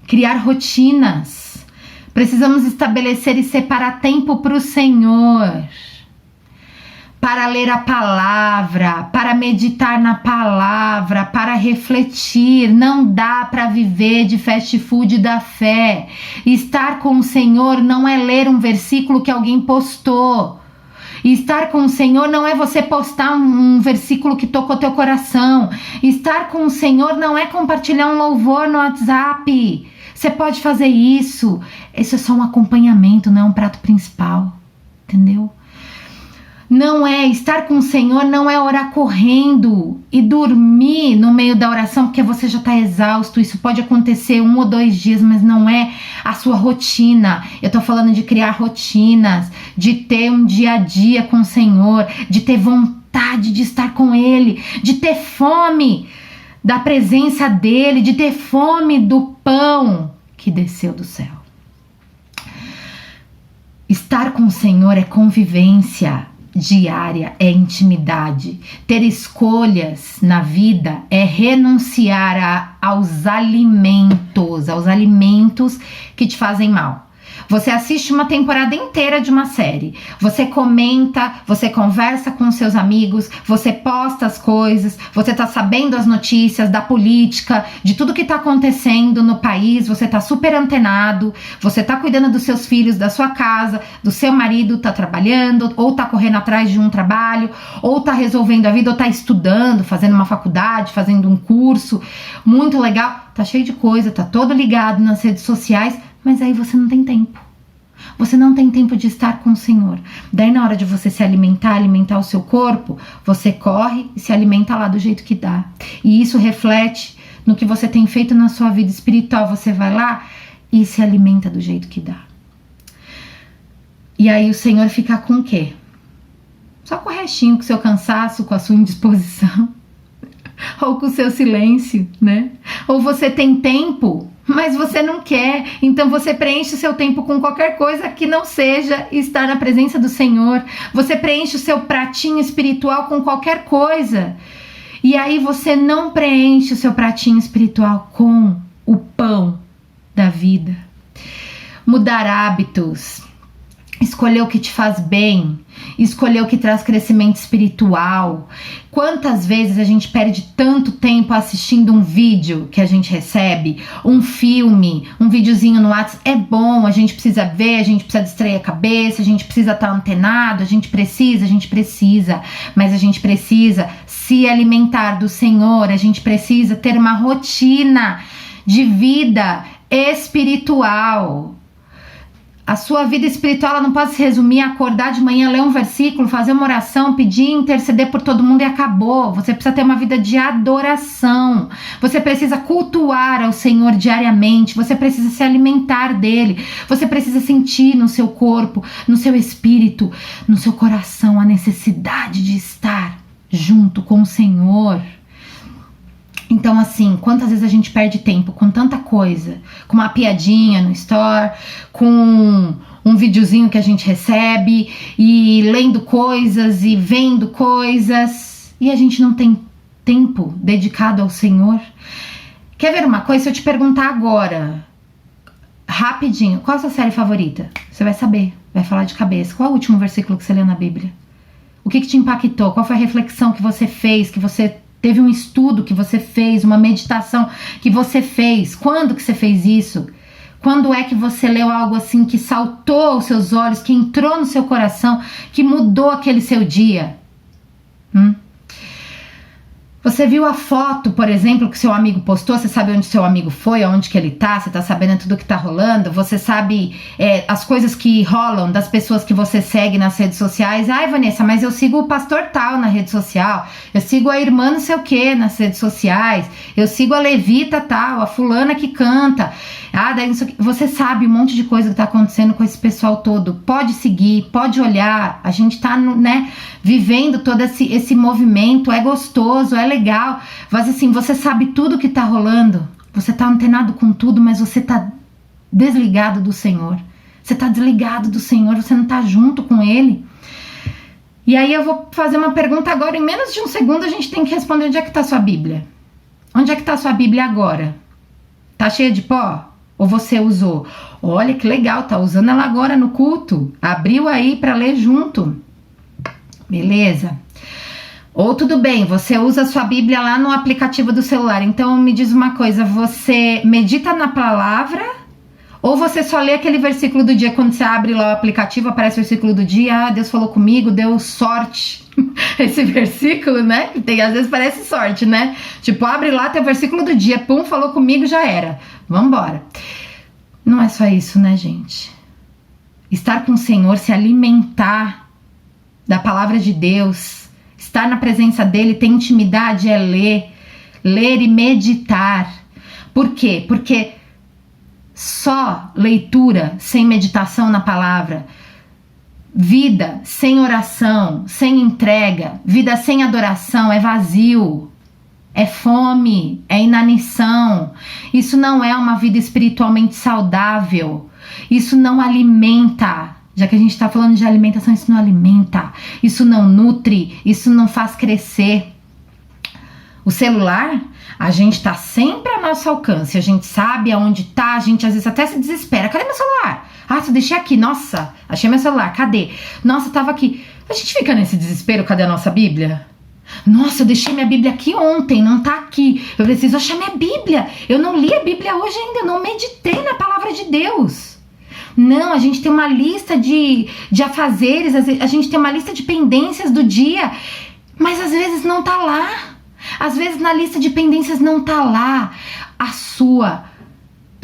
Criar rotinas. Precisamos estabelecer e separar tempo para o Senhor, para ler a palavra, para meditar na palavra, para refletir. Não dá para viver de fast food da fé. Estar com o Senhor não é ler um versículo que alguém postou. Estar com o Senhor não é você postar um versículo que tocou teu coração. Estar com o Senhor não é compartilhar um louvor no WhatsApp. Você pode fazer isso. Isso é só um acompanhamento, não é um prato principal. Entendeu? Não é estar com o Senhor, não é orar correndo e dormir no meio da oração porque você já está exausto. Isso pode acontecer 1 ou 2 dias, mas não é a sua rotina. Eu estou falando de criar rotinas, de ter um dia a dia com o Senhor, de ter vontade de estar com Ele, de ter fome da presença dEle, de ter fome do pão que desceu do céu. Estar com o Senhor é convivência diária, é intimidade. Ter escolhas na vida é renunciar aos alimentos que te fazem mal. Você assiste uma temporada inteira de uma série, você comenta, você conversa com seus amigos, você posta as coisas, você tá sabendo as notícias da política, de tudo que tá acontecendo no país, você tá super antenado, você tá cuidando dos seus filhos, da sua casa, do seu marido, tá trabalhando, ou tá correndo atrás de um trabalho, ou tá resolvendo a vida, ou tá estudando, fazendo uma faculdade, fazendo um curso, muito legal, tá cheio de coisa, tá todo ligado nas redes sociais, mas aí você não tem tempo. Você não tem tempo de estar com o Senhor. Daí na hora de você se alimentar o seu corpo, você corre e se alimenta lá do jeito que dá. E isso reflete no que você tem feito na sua vida espiritual. Você vai lá e se alimenta do jeito que dá. E aí o Senhor fica com o quê? Só com o restinho, com o seu cansaço, com a sua indisposição. Ou com o seu silêncio, né? Ou você tem tempo, mas você não quer, então você preenche o seu tempo com qualquer coisa que não seja estar na presença do Senhor. Você preenche o seu pratinho espiritual com qualquer coisa. E aí você não preenche o seu pratinho espiritual com o pão da vida. Mudar hábitos, escolher o que te faz bem, escolher o que traz crescimento espiritual. Quantas vezes a gente perde tanto tempo assistindo um vídeo que a gente recebe, um filme, um videozinho no WhatsApp. É bom, a gente precisa ver, a gente precisa distrair a cabeça, a gente precisa estar antenado, a gente precisa, mas a gente precisa se alimentar do Senhor, a gente precisa ter uma rotina de vida espiritual. A sua vida espiritual ela não pode se resumir a acordar de manhã, ler um versículo, fazer uma oração, pedir, interceder por todo mundo e acabou. Você precisa ter uma vida de adoração. Você precisa cultuar ao Senhor diariamente. Você precisa se alimentar dele. Você precisa sentir no seu corpo, no seu espírito, no seu coração a necessidade de estar junto com o Senhor. Então, assim, quantas vezes a gente perde tempo com tanta coisa, com uma piadinha no store, com um videozinho que a gente recebe, e lendo coisas e vendo coisas, e a gente não tem tempo dedicado ao Senhor. Quer ver uma coisa? Se eu te perguntar agora, rapidinho, qual é a sua série favorita? Você vai saber, vai falar de cabeça. Qual é o último versículo que você leu na Bíblia? O que te impactou? Qual foi a reflexão que você fez, que você teve um estudo que você fez, uma meditação que você fez? Quando que você fez isso? Quando é que você leu algo assim que saltou aos seus olhos, que entrou no seu coração, que mudou aquele seu dia? Você viu a foto, por exemplo, que seu amigo postou, você sabe onde seu amigo foi, aonde que ele tá, você tá sabendo tudo que tá rolando, você sabe as coisas que rolam das pessoas que você segue nas redes sociais. Ai, Vanessa, mas eu sigo o pastor tal na rede social, eu sigo a irmã não sei o que nas redes sociais, eu sigo a levita tal, a fulana que canta. Daí não sei o que. Você sabe um monte de coisa que tá acontecendo com esse pessoal todo. Pode seguir, pode olhar. A gente tá, vivendo todo esse movimento. É gostoso, é legal. Mas assim, você sabe tudo que tá rolando. Você tá antenado com tudo, mas você tá desligado do Senhor. Você tá desligado do Senhor, você não tá junto com Ele. E aí eu vou fazer uma pergunta agora. Em menos de um segundo a gente tem que responder: onde é que tá a sua Bíblia? Onde é que tá a sua Bíblia agora? Tá cheia de pó? Ou você usou? Olha que legal, tá usando ela agora no culto. Abriu aí para ler junto. Beleza? Ou tudo bem, você usa a sua Bíblia lá no aplicativo do celular. Então me diz uma coisa, você medita na palavra ou você só lê aquele versículo do dia? Quando você abre lá o aplicativo, aparece o versículo do dia. Deus falou comigo, deu sorte. Esse versículo, né? Às vezes parece sorte, né? Tipo, abre lá, tem o versículo do dia, pum, falou comigo, já era. Vambora. Não é só isso, né, gente? Estar com o Senhor, se alimentar da palavra de Deus, estar na presença dele, ter intimidade, é ler e meditar. Por quê? Porque só leitura sem meditação na palavra, vida sem oração, sem entrega, vida sem adoração é vazio, é fome, é inanição. Isso não é uma vida espiritualmente saudável. Isso não alimenta. Já que a gente está falando de alimentação, isso não alimenta, isso não nutre, isso não faz crescer. O celular, a gente está sempre a nosso alcance, a gente sabe aonde tá, a gente às vezes até se desespera. Cadê meu celular? Ah, só deixei aqui, nossa, achei meu celular, cadê? Nossa, tava aqui. A gente fica nesse desespero, cadê a nossa Bíblia? Nossa, eu deixei minha Bíblia aqui ontem, não tá aqui. Eu preciso achar minha Bíblia. Eu não li a Bíblia hoje ainda, eu não meditei na palavra de Deus. Não, a gente tem uma lista de afazeres, a gente tem uma lista de pendências do dia, mas às vezes não tá lá. Às vezes na lista de pendências não tá lá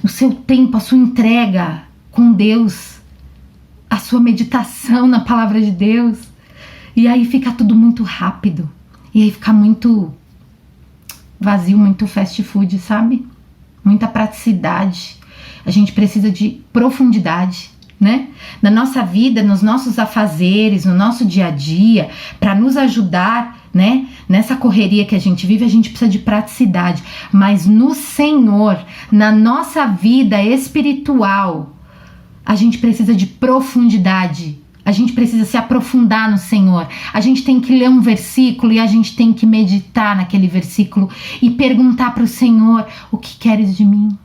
o seu tempo, a sua entrega com Deus, a sua meditação na palavra de Deus. E aí fica tudo muito rápido. E aí fica muito vazio, muito fast food, sabe? Muita praticidade. A gente precisa de profundidade, né? Na nossa vida, nos nossos afazeres, no nosso dia a dia, para nos ajudar, né? Nessa correria que a gente vive, a gente precisa de praticidade. Mas no Senhor, na nossa vida espiritual, a gente precisa de profundidade. A gente precisa se aprofundar no Senhor. A gente tem que ler um versículo e a gente tem que meditar naquele versículo e perguntar para o Senhor: o que queres de mim?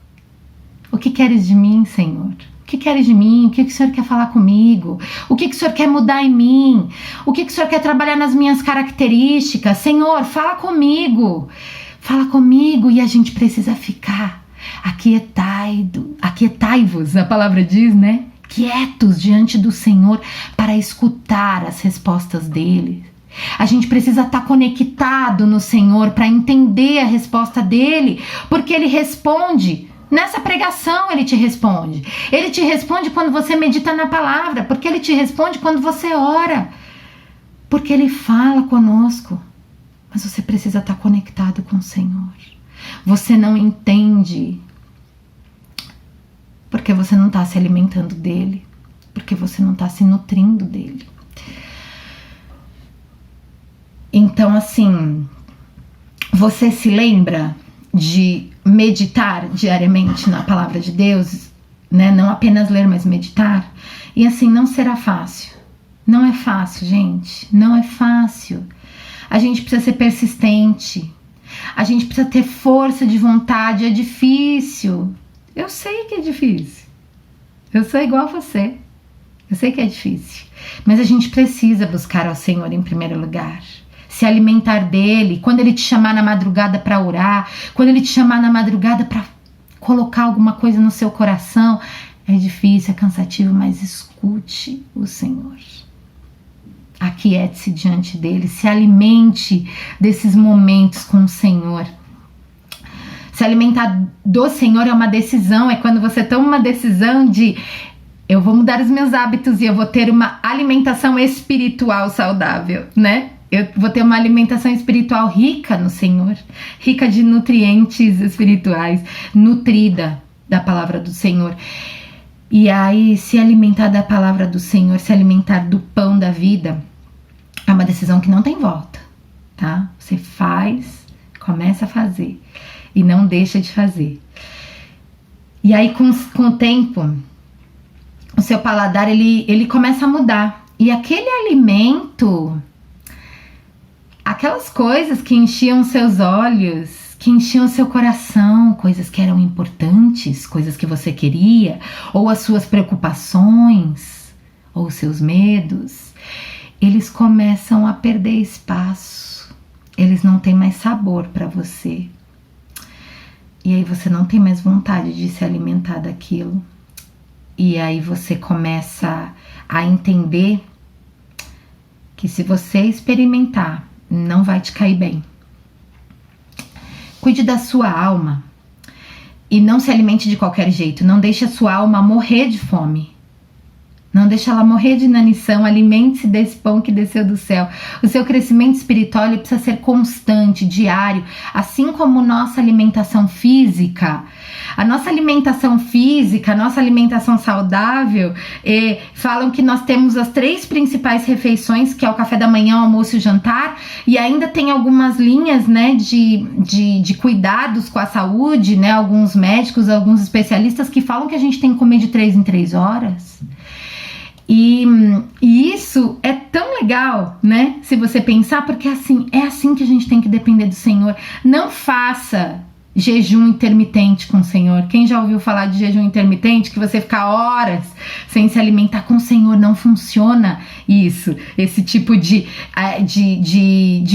O que queres de mim, Senhor? O que queres de mim? O que o Senhor quer falar comigo? O que o Senhor quer mudar em mim? O que o Senhor quer trabalhar nas minhas características? Senhor, fala comigo. Fala comigo. E a gente precisa ficar aquietai-vos, a palavra diz, né? Quietos diante do Senhor para escutar as respostas dele. A gente precisa estar conectado no Senhor para entender a resposta dele, porque ele responde. Nessa pregação ele te responde. Ele te responde quando você medita na palavra, porque ele te responde quando você ora, porque ele fala conosco. Mas você precisa estar conectado com o Senhor. Você não entende porque você não está se alimentando dele, porque você não está se nutrindo dele. Então, assim, você se lembra de meditar diariamente na palavra de Deus, né? Não apenas ler, mas meditar. E assim, não será fácil. Não é fácil, gente. Não é fácil. A gente precisa ser persistente. A gente precisa ter força de vontade. É difícil. Eu sei que é difícil. Eu sou igual a você. Eu sei que é difícil. Mas a gente precisa buscar ao Senhor em primeiro lugar. Se alimentar dele. Quando ele te chamar na madrugada para orar. Quando ele te chamar na madrugada para colocar alguma coisa no seu coração. É difícil, é cansativo, mas escute o Senhor. Aquiete-se diante dele, se alimente desses momentos com o Senhor. Se alimentar do Senhor é uma decisão, é quando você toma uma decisão de eu vou mudar os meus hábitos e eu vou ter uma alimentação espiritual saudável, né? Eu vou ter uma alimentação espiritual rica no Senhor, rica de nutrientes espirituais, nutrida da palavra do Senhor. E aí, se alimentar da palavra do Senhor, se alimentar do pão da vida, é uma decisão que não tem volta, tá? Você faz, começa a fazer e não deixa de fazer. E aí, com o tempo, o seu paladar, ele começa a mudar. E aquele alimento, aquelas coisas que enchiam seus olhos, que enchiam seu coração, coisas que eram importantes, coisas que você queria, ou as suas preocupações, ou os seus medos, eles começam a perder espaço. Eles não têm mais sabor para você. E aí você não tem mais vontade de se alimentar daquilo. E aí você começa a entender que se você experimentar, não vai te cair bem. Cuide da sua alma e não se alimente de qualquer jeito. Não deixe a sua alma morrer de fome. Não deixe ela morrer de inanição. Alimente-se desse pão que desceu do céu. O seu crescimento espiritual ele precisa ser constante, diário, assim como nossa alimentação física. A nossa alimentação física, a nossa alimentação saudável, falam que nós temos as 3 principais refeições, que é o café da manhã, o almoço e o jantar, e ainda tem algumas linhas, né, de cuidados com a saúde, né, alguns médicos, alguns especialistas que falam que a gente tem que comer de 3 em 3 horas. E isso é tão legal, né? Se você pensar, porque é assim que a gente tem que depender do Senhor. Não faça jejum intermitente com o Senhor. Quem já ouviu falar de jejum intermitente? Que você fica horas sem se alimentar com o Senhor. Não funciona isso. Esse tipo de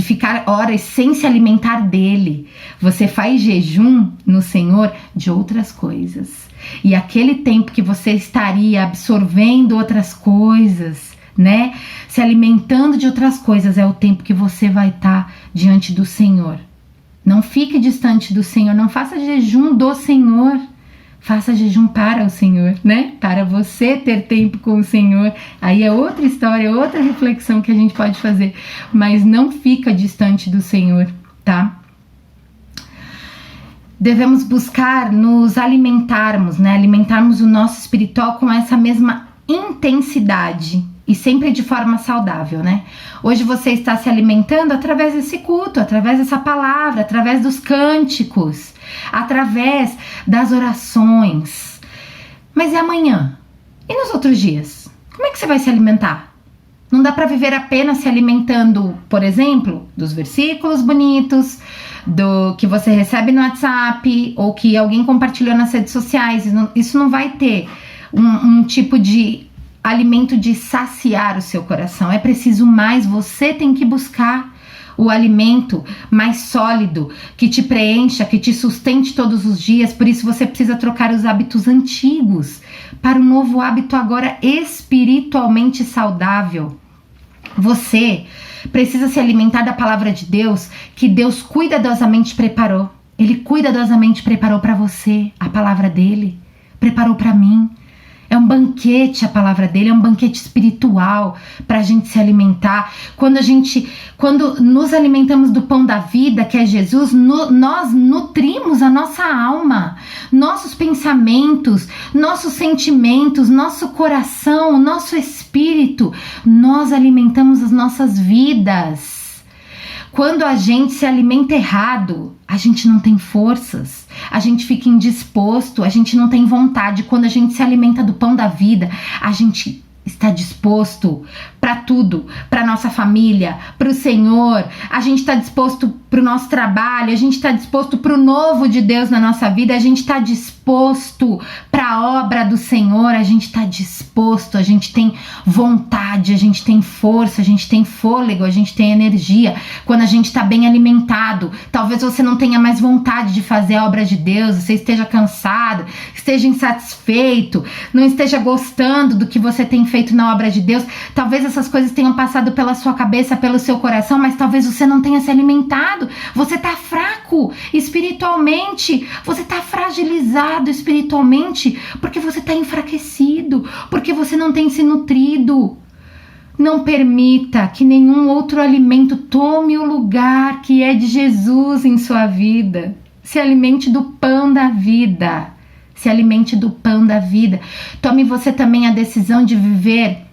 ficar horas sem se alimentar dele. Você faz jejum no Senhor de outras coisas. E aquele tempo que você estaria absorvendo outras coisas, né? Se alimentando de outras coisas, é o tempo que você vai estar diante do Senhor. Não fique distante do Senhor, não faça jejum do Senhor. Faça jejum para o Senhor, né? Para você ter tempo com o Senhor. Aí é outra história, outra reflexão que a gente pode fazer. Mas não fica distante do Senhor, tá? Devemos buscar nos alimentarmos, né? Alimentarmos o nosso espiritual com essa mesma intensidade e sempre de forma saudável, né? Hoje você está se alimentando através desse culto, através dessa palavra, através dos cânticos, através das orações. Mas e amanhã? E nos outros dias? Como é que você vai se alimentar? Não dá para viver apenas se alimentando, por exemplo, dos versículos bonitos, do que você recebe no WhatsApp ou que alguém compartilhou nas redes sociais. Isso não vai ter um tipo de alimento de saciar o seu coração. É preciso mais, você tem que buscar o alimento mais sólido, que te preencha, que te sustente todos os dias. Por isso você precisa trocar os hábitos antigos para um novo hábito agora espiritualmente saudável. Você precisa se alimentar da palavra de Deus, que Deus cuidadosamente preparou. Ele cuidadosamente preparou para você a palavra dele, preparou para mim. É um banquete a palavra dele, é um banquete espiritual para a gente se alimentar. Quando nos alimentamos do pão da vida, que é Jesus, nós nutrimos a nossa alma, nossos pensamentos, nossos sentimentos, nosso coração, nosso espírito. Nós alimentamos as nossas vidas. Quando a gente se alimenta errado, a gente não tem forças, a gente fica indisposto, a gente não tem vontade. Quando a gente se alimenta do pão da vida, a gente está disposto para tudo, para nossa família, para o Senhor. A gente está disposto para o nosso trabalho, a gente está disposto para o novo de Deus na nossa vida, a gente está disposto para a obra do Senhor, a gente está disposto, a gente tem vontade, a gente tem força, a gente tem fôlego, a gente tem energia. Quando a gente está bem alimentado, talvez você não tenha mais vontade de fazer a obra de Deus, você esteja cansado, esteja insatisfeito, não esteja gostando do que você tem feito na obra de Deus. Talvez essas coisas tenham passado pela sua cabeça, pelo seu coração, mas talvez você não tenha se alimentado. Você está fraco espiritualmente, você está fragilizado espiritualmente, porque você está enfraquecido, porque você não tem se nutrido. Não permita que nenhum outro alimento tome o lugar que é de Jesus em sua vida. Se alimente do pão da vida. Se alimente do pão da vida. Tome você também a decisão de viver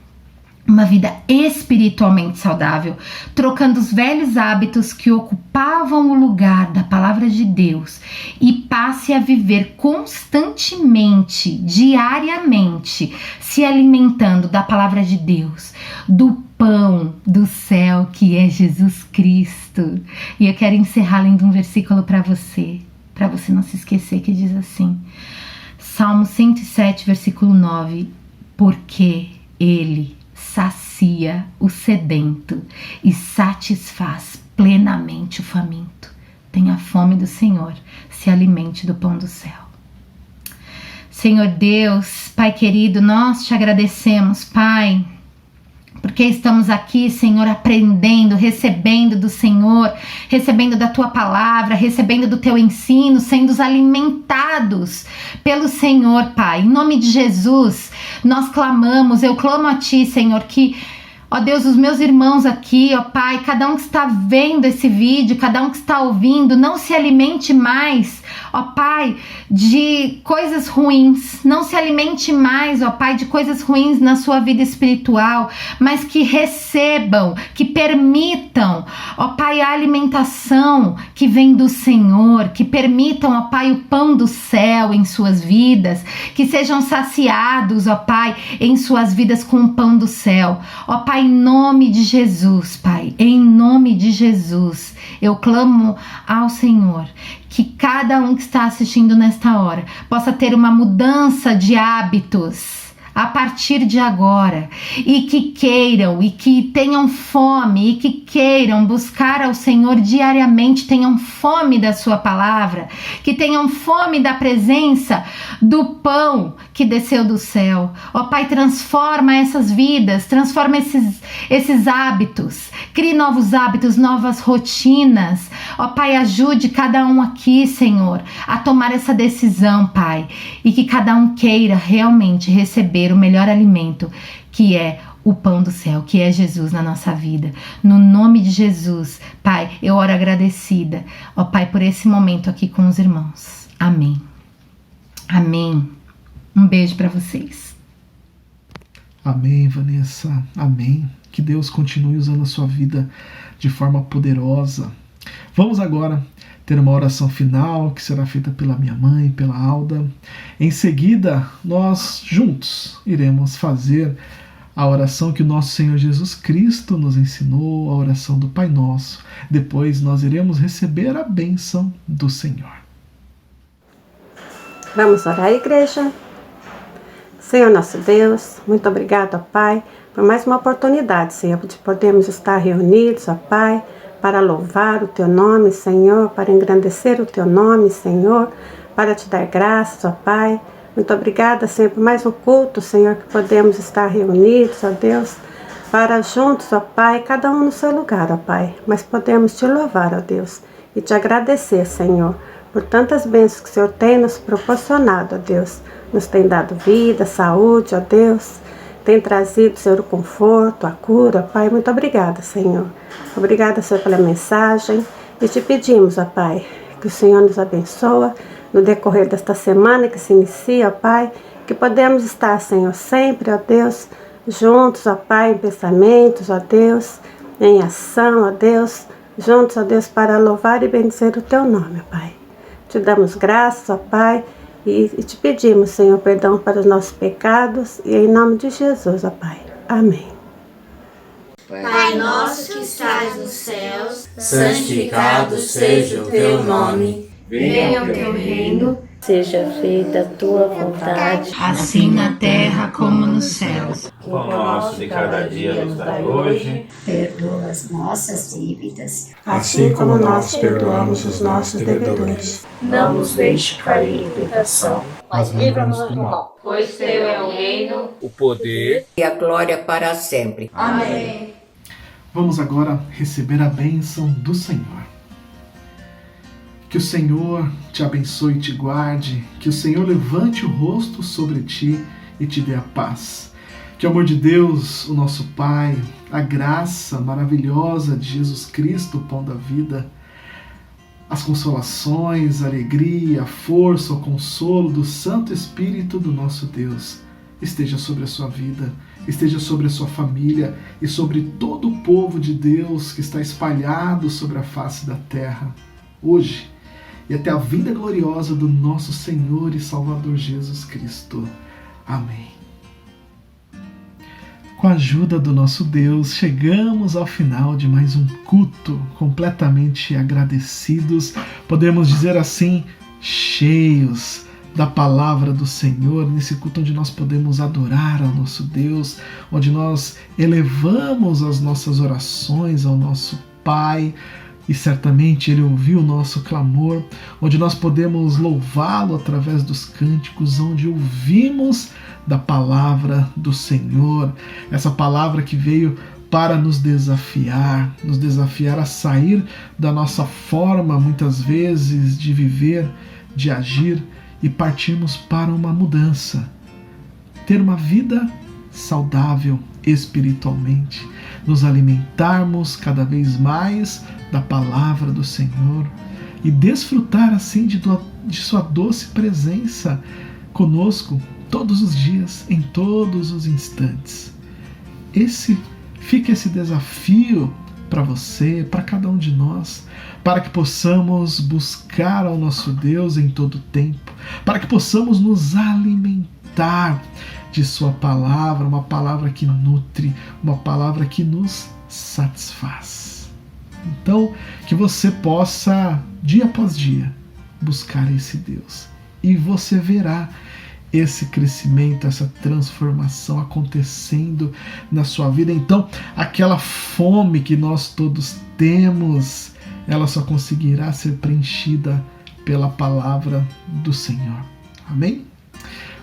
uma vida espiritualmente saudável, trocando os velhos hábitos que ocupavam o lugar da palavra de Deus e passe a viver constantemente, diariamente, se alimentando da palavra de Deus, do pão do céu que é Jesus Cristo. E eu quero encerrar lendo um versículo para você não se esquecer, que diz assim, Salmo 107, versículo 9, porque Ele sacia o sedento e satisfaz plenamente o faminto. Tenha fome do Senhor, se alimente do pão do céu. Senhor Deus, Pai querido, nós te agradecemos, Pai, porque estamos aqui, Senhor, aprendendo, recebendo do Senhor, recebendo da Tua palavra, recebendo do Teu ensino, sendo alimentados pelo Senhor, Pai. Em nome de Jesus, nós clamamos, eu clamo a Ti, Senhor, que, ó Deus, os meus irmãos aqui, ó Pai, cada um que está vendo esse vídeo, cada um que está ouvindo, não se alimente mais, ó Pai, de coisas ruins, não se alimente mais, ó Pai, de coisas ruins na sua vida espiritual, mas que recebam, que permitam, ó Pai, a alimentação que vem do Senhor, que permitam, ó Pai, o pão do céu em suas vidas, que sejam saciados, ó Pai, em suas vidas com o pão do céu, ó Pai, em nome de Jesus, Pai, em nome de Jesus, eu clamo ao Senhor que cada um que está assistindo nesta hora possa ter uma mudança de hábitos a partir de agora, e que queiram, e que tenham fome, e que queiram buscar ao Senhor diariamente, tenham fome da sua palavra, que tenham fome da presença do pão que desceu do céu. Ó Pai, transforma essas vidas, transforma esses hábitos, crie novos hábitos, novas rotinas. Ó Pai, ajude cada um aqui, Senhor, a tomar essa decisão, Pai, e que cada um queira realmente receber o melhor alimento, que é o pão do céu, que é Jesus na nossa vida. No nome de Jesus, Pai, eu oro agradecida, ó Pai, por esse momento aqui com os irmãos. Amém. Amém. Um beijo para vocês. Amém, Vanessa. Amém. Que Deus continue usando a sua vida de forma poderosa. Vamos agora ter uma oração final que será feita pela minha mãe, pela Alda. Em seguida, nós juntos iremos fazer a oração que o nosso Senhor Jesus Cristo nos ensinou, a oração do Pai Nosso. Depois nós iremos receber a bênção do Senhor. Vamos orar, igreja? Senhor nosso Deus, muito obrigado, ó Pai, por mais uma oportunidade, Senhor, de podermos estar reunidos, ó Pai, para louvar o Teu nome, Senhor, para engrandecer o Teu nome, Senhor, para Te dar graças, ó Pai. Muito obrigada, Senhor, por mais um culto, Senhor, que podemos estar reunidos, ó Deus, para juntos, ó Pai, cada um no seu lugar, ó Pai, mas podemos Te louvar, ó Deus, e Te agradecer, Senhor, por tantas bênçãos que o Senhor tem nos proporcionado, ó Deus, nos tem dado vida, saúde, ó Deus, tem trazido, Senhor, o conforto, a cura, Pai. Muito obrigada, Senhor. Obrigada, Senhor, pela mensagem. E te pedimos, ó Pai, que o Senhor nos abençoe no decorrer desta semana que se inicia, ó Pai, que podemos estar, Senhor, sempre, ó Deus, juntos, ó Pai, em pensamentos, ó Deus, em ação, ó Deus, juntos, ó Deus, para louvar e bendizer o Teu nome, ó Pai. Te damos graças, ó Pai, e te pedimos, Senhor, perdão para os nossos pecados, e em nome de Jesus, ó Pai. Amém. Pai nosso que estás nos céus, santificado seja o teu nome. Venha o teu reino. Seja feita a tua vontade, assim na terra como nos céus. O pão nosso de cada dia nos dai hoje. Perdoa as nossas dívidas, assim como nós perdoamos os nossos devedores. Não nos deixe cair em tentação, mas livra-nos do mal. Pois teu é o reino, O poder e a glória para sempre. Amém. Vamos agora receber a bênção do Senhor. Que o Senhor te abençoe e te guarde, que o Senhor levante o rosto sobre ti e te dê a paz. Que o amor de Deus, o nosso Pai, a graça maravilhosa de Jesus Cristo, o pão da vida, as consolações, a alegria, a força, o consolo do Santo Espírito do nosso Deus esteja sobre a sua vida, esteja sobre a sua família e sobre todo o povo de Deus que está espalhado sobre a face da terra, hoje e até a vinda gloriosa do nosso Senhor e Salvador Jesus Cristo. Amém. Com a ajuda do nosso Deus, chegamos ao final de mais um culto, completamente agradecidos, podemos dizer assim, cheios da palavra do Senhor, nesse culto onde nós podemos adorar ao nosso Deus, onde nós elevamos as nossas orações ao nosso Pai, e certamente Ele ouviu o nosso clamor, onde nós podemos louvá-lo através dos cânticos, onde ouvimos da palavra do Senhor, essa palavra que veio para nos desafiar a sair da nossa forma, muitas vezes, de viver, de agir e partirmos para uma mudança, ter uma vida saudável espiritualmente, nos alimentarmos cada vez mais da palavra do Senhor e desfrutar assim de sua doce presença conosco todos os dias, em todos os instantes. Fica esse desafio para você, para cada um de nós, para que possamos buscar ao nosso Deus em todo tempo, para que possamos nos alimentar de sua palavra, uma palavra que nutre, uma palavra que nos satisfaz. Então, que você possa, dia após dia, buscar esse Deus. E você verá esse crescimento, essa transformação acontecendo na sua vida. Então, aquela fome que nós todos temos, ela só conseguirá ser preenchida pela palavra do Senhor. Amém?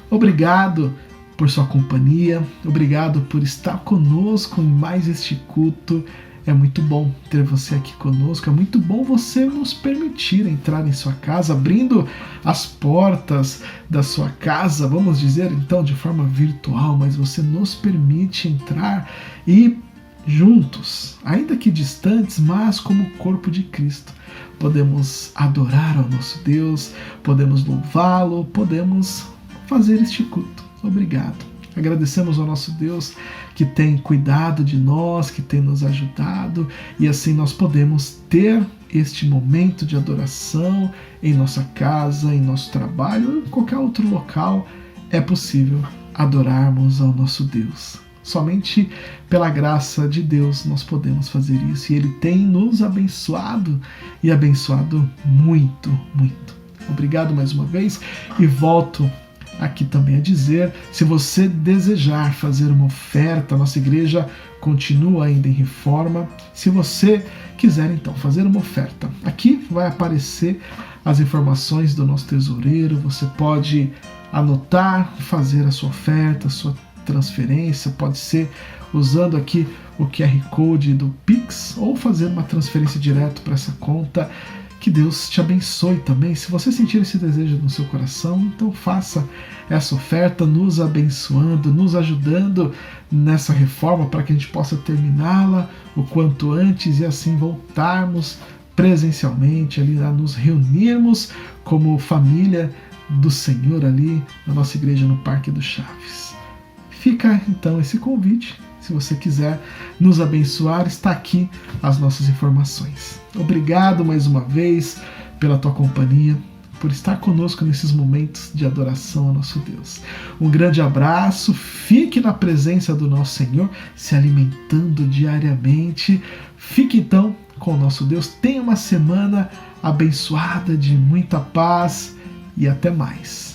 Obrigado por sua companhia, obrigado por estar conosco em mais este culto. É muito bom ter você aqui conosco, é muito bom você nos permitir entrar em sua casa, abrindo as portas da sua casa, vamos dizer então de forma virtual, mas você nos permite entrar e juntos, ainda que distantes, mas como corpo de Cristo, podemos adorar ao nosso Deus, podemos louvá-lo, podemos fazer este culto. Obrigado. Agradecemos ao nosso Deus que tem cuidado de nós, que tem nos ajudado, e assim nós podemos ter este momento de adoração em nossa casa, em nosso trabalho, ou em qualquer outro local. É possível adorarmos ao nosso Deus. Somente pela graça de Deus nós podemos fazer isso, e Ele tem nos abençoado, e abençoado muito, muito. Obrigado mais uma vez, e volto aqui também a dizer, se você desejar fazer uma oferta, nossa igreja continua ainda em reforma. Se você quiser então fazer uma oferta, aqui vai aparecer as informações do nosso tesoureiro, você pode anotar, fazer a sua oferta, a sua transferência, pode ser usando aqui o QR Code do Pix ou fazer uma transferência direto para essa conta. Que Deus te abençoe também. Se você sentir esse desejo no seu coração, então faça essa oferta, nos abençoando, nos ajudando nessa reforma para que a gente possa terminá-la o quanto antes e assim voltarmos presencialmente ali a nos reunirmos como família do Senhor ali na nossa igreja no Parque do Chaves. Fica então esse convite. Se você quiser nos abençoar, está aqui as nossas informações. Obrigado mais uma vez pela tua companhia. por estar conosco nesses momentos de adoração ao nosso Deus. Um grande abraço, fique na presença do nosso Senhor, se alimentando diariamente. Fique então com o nosso Deus. Tenha uma semana abençoada de muita paz e até mais.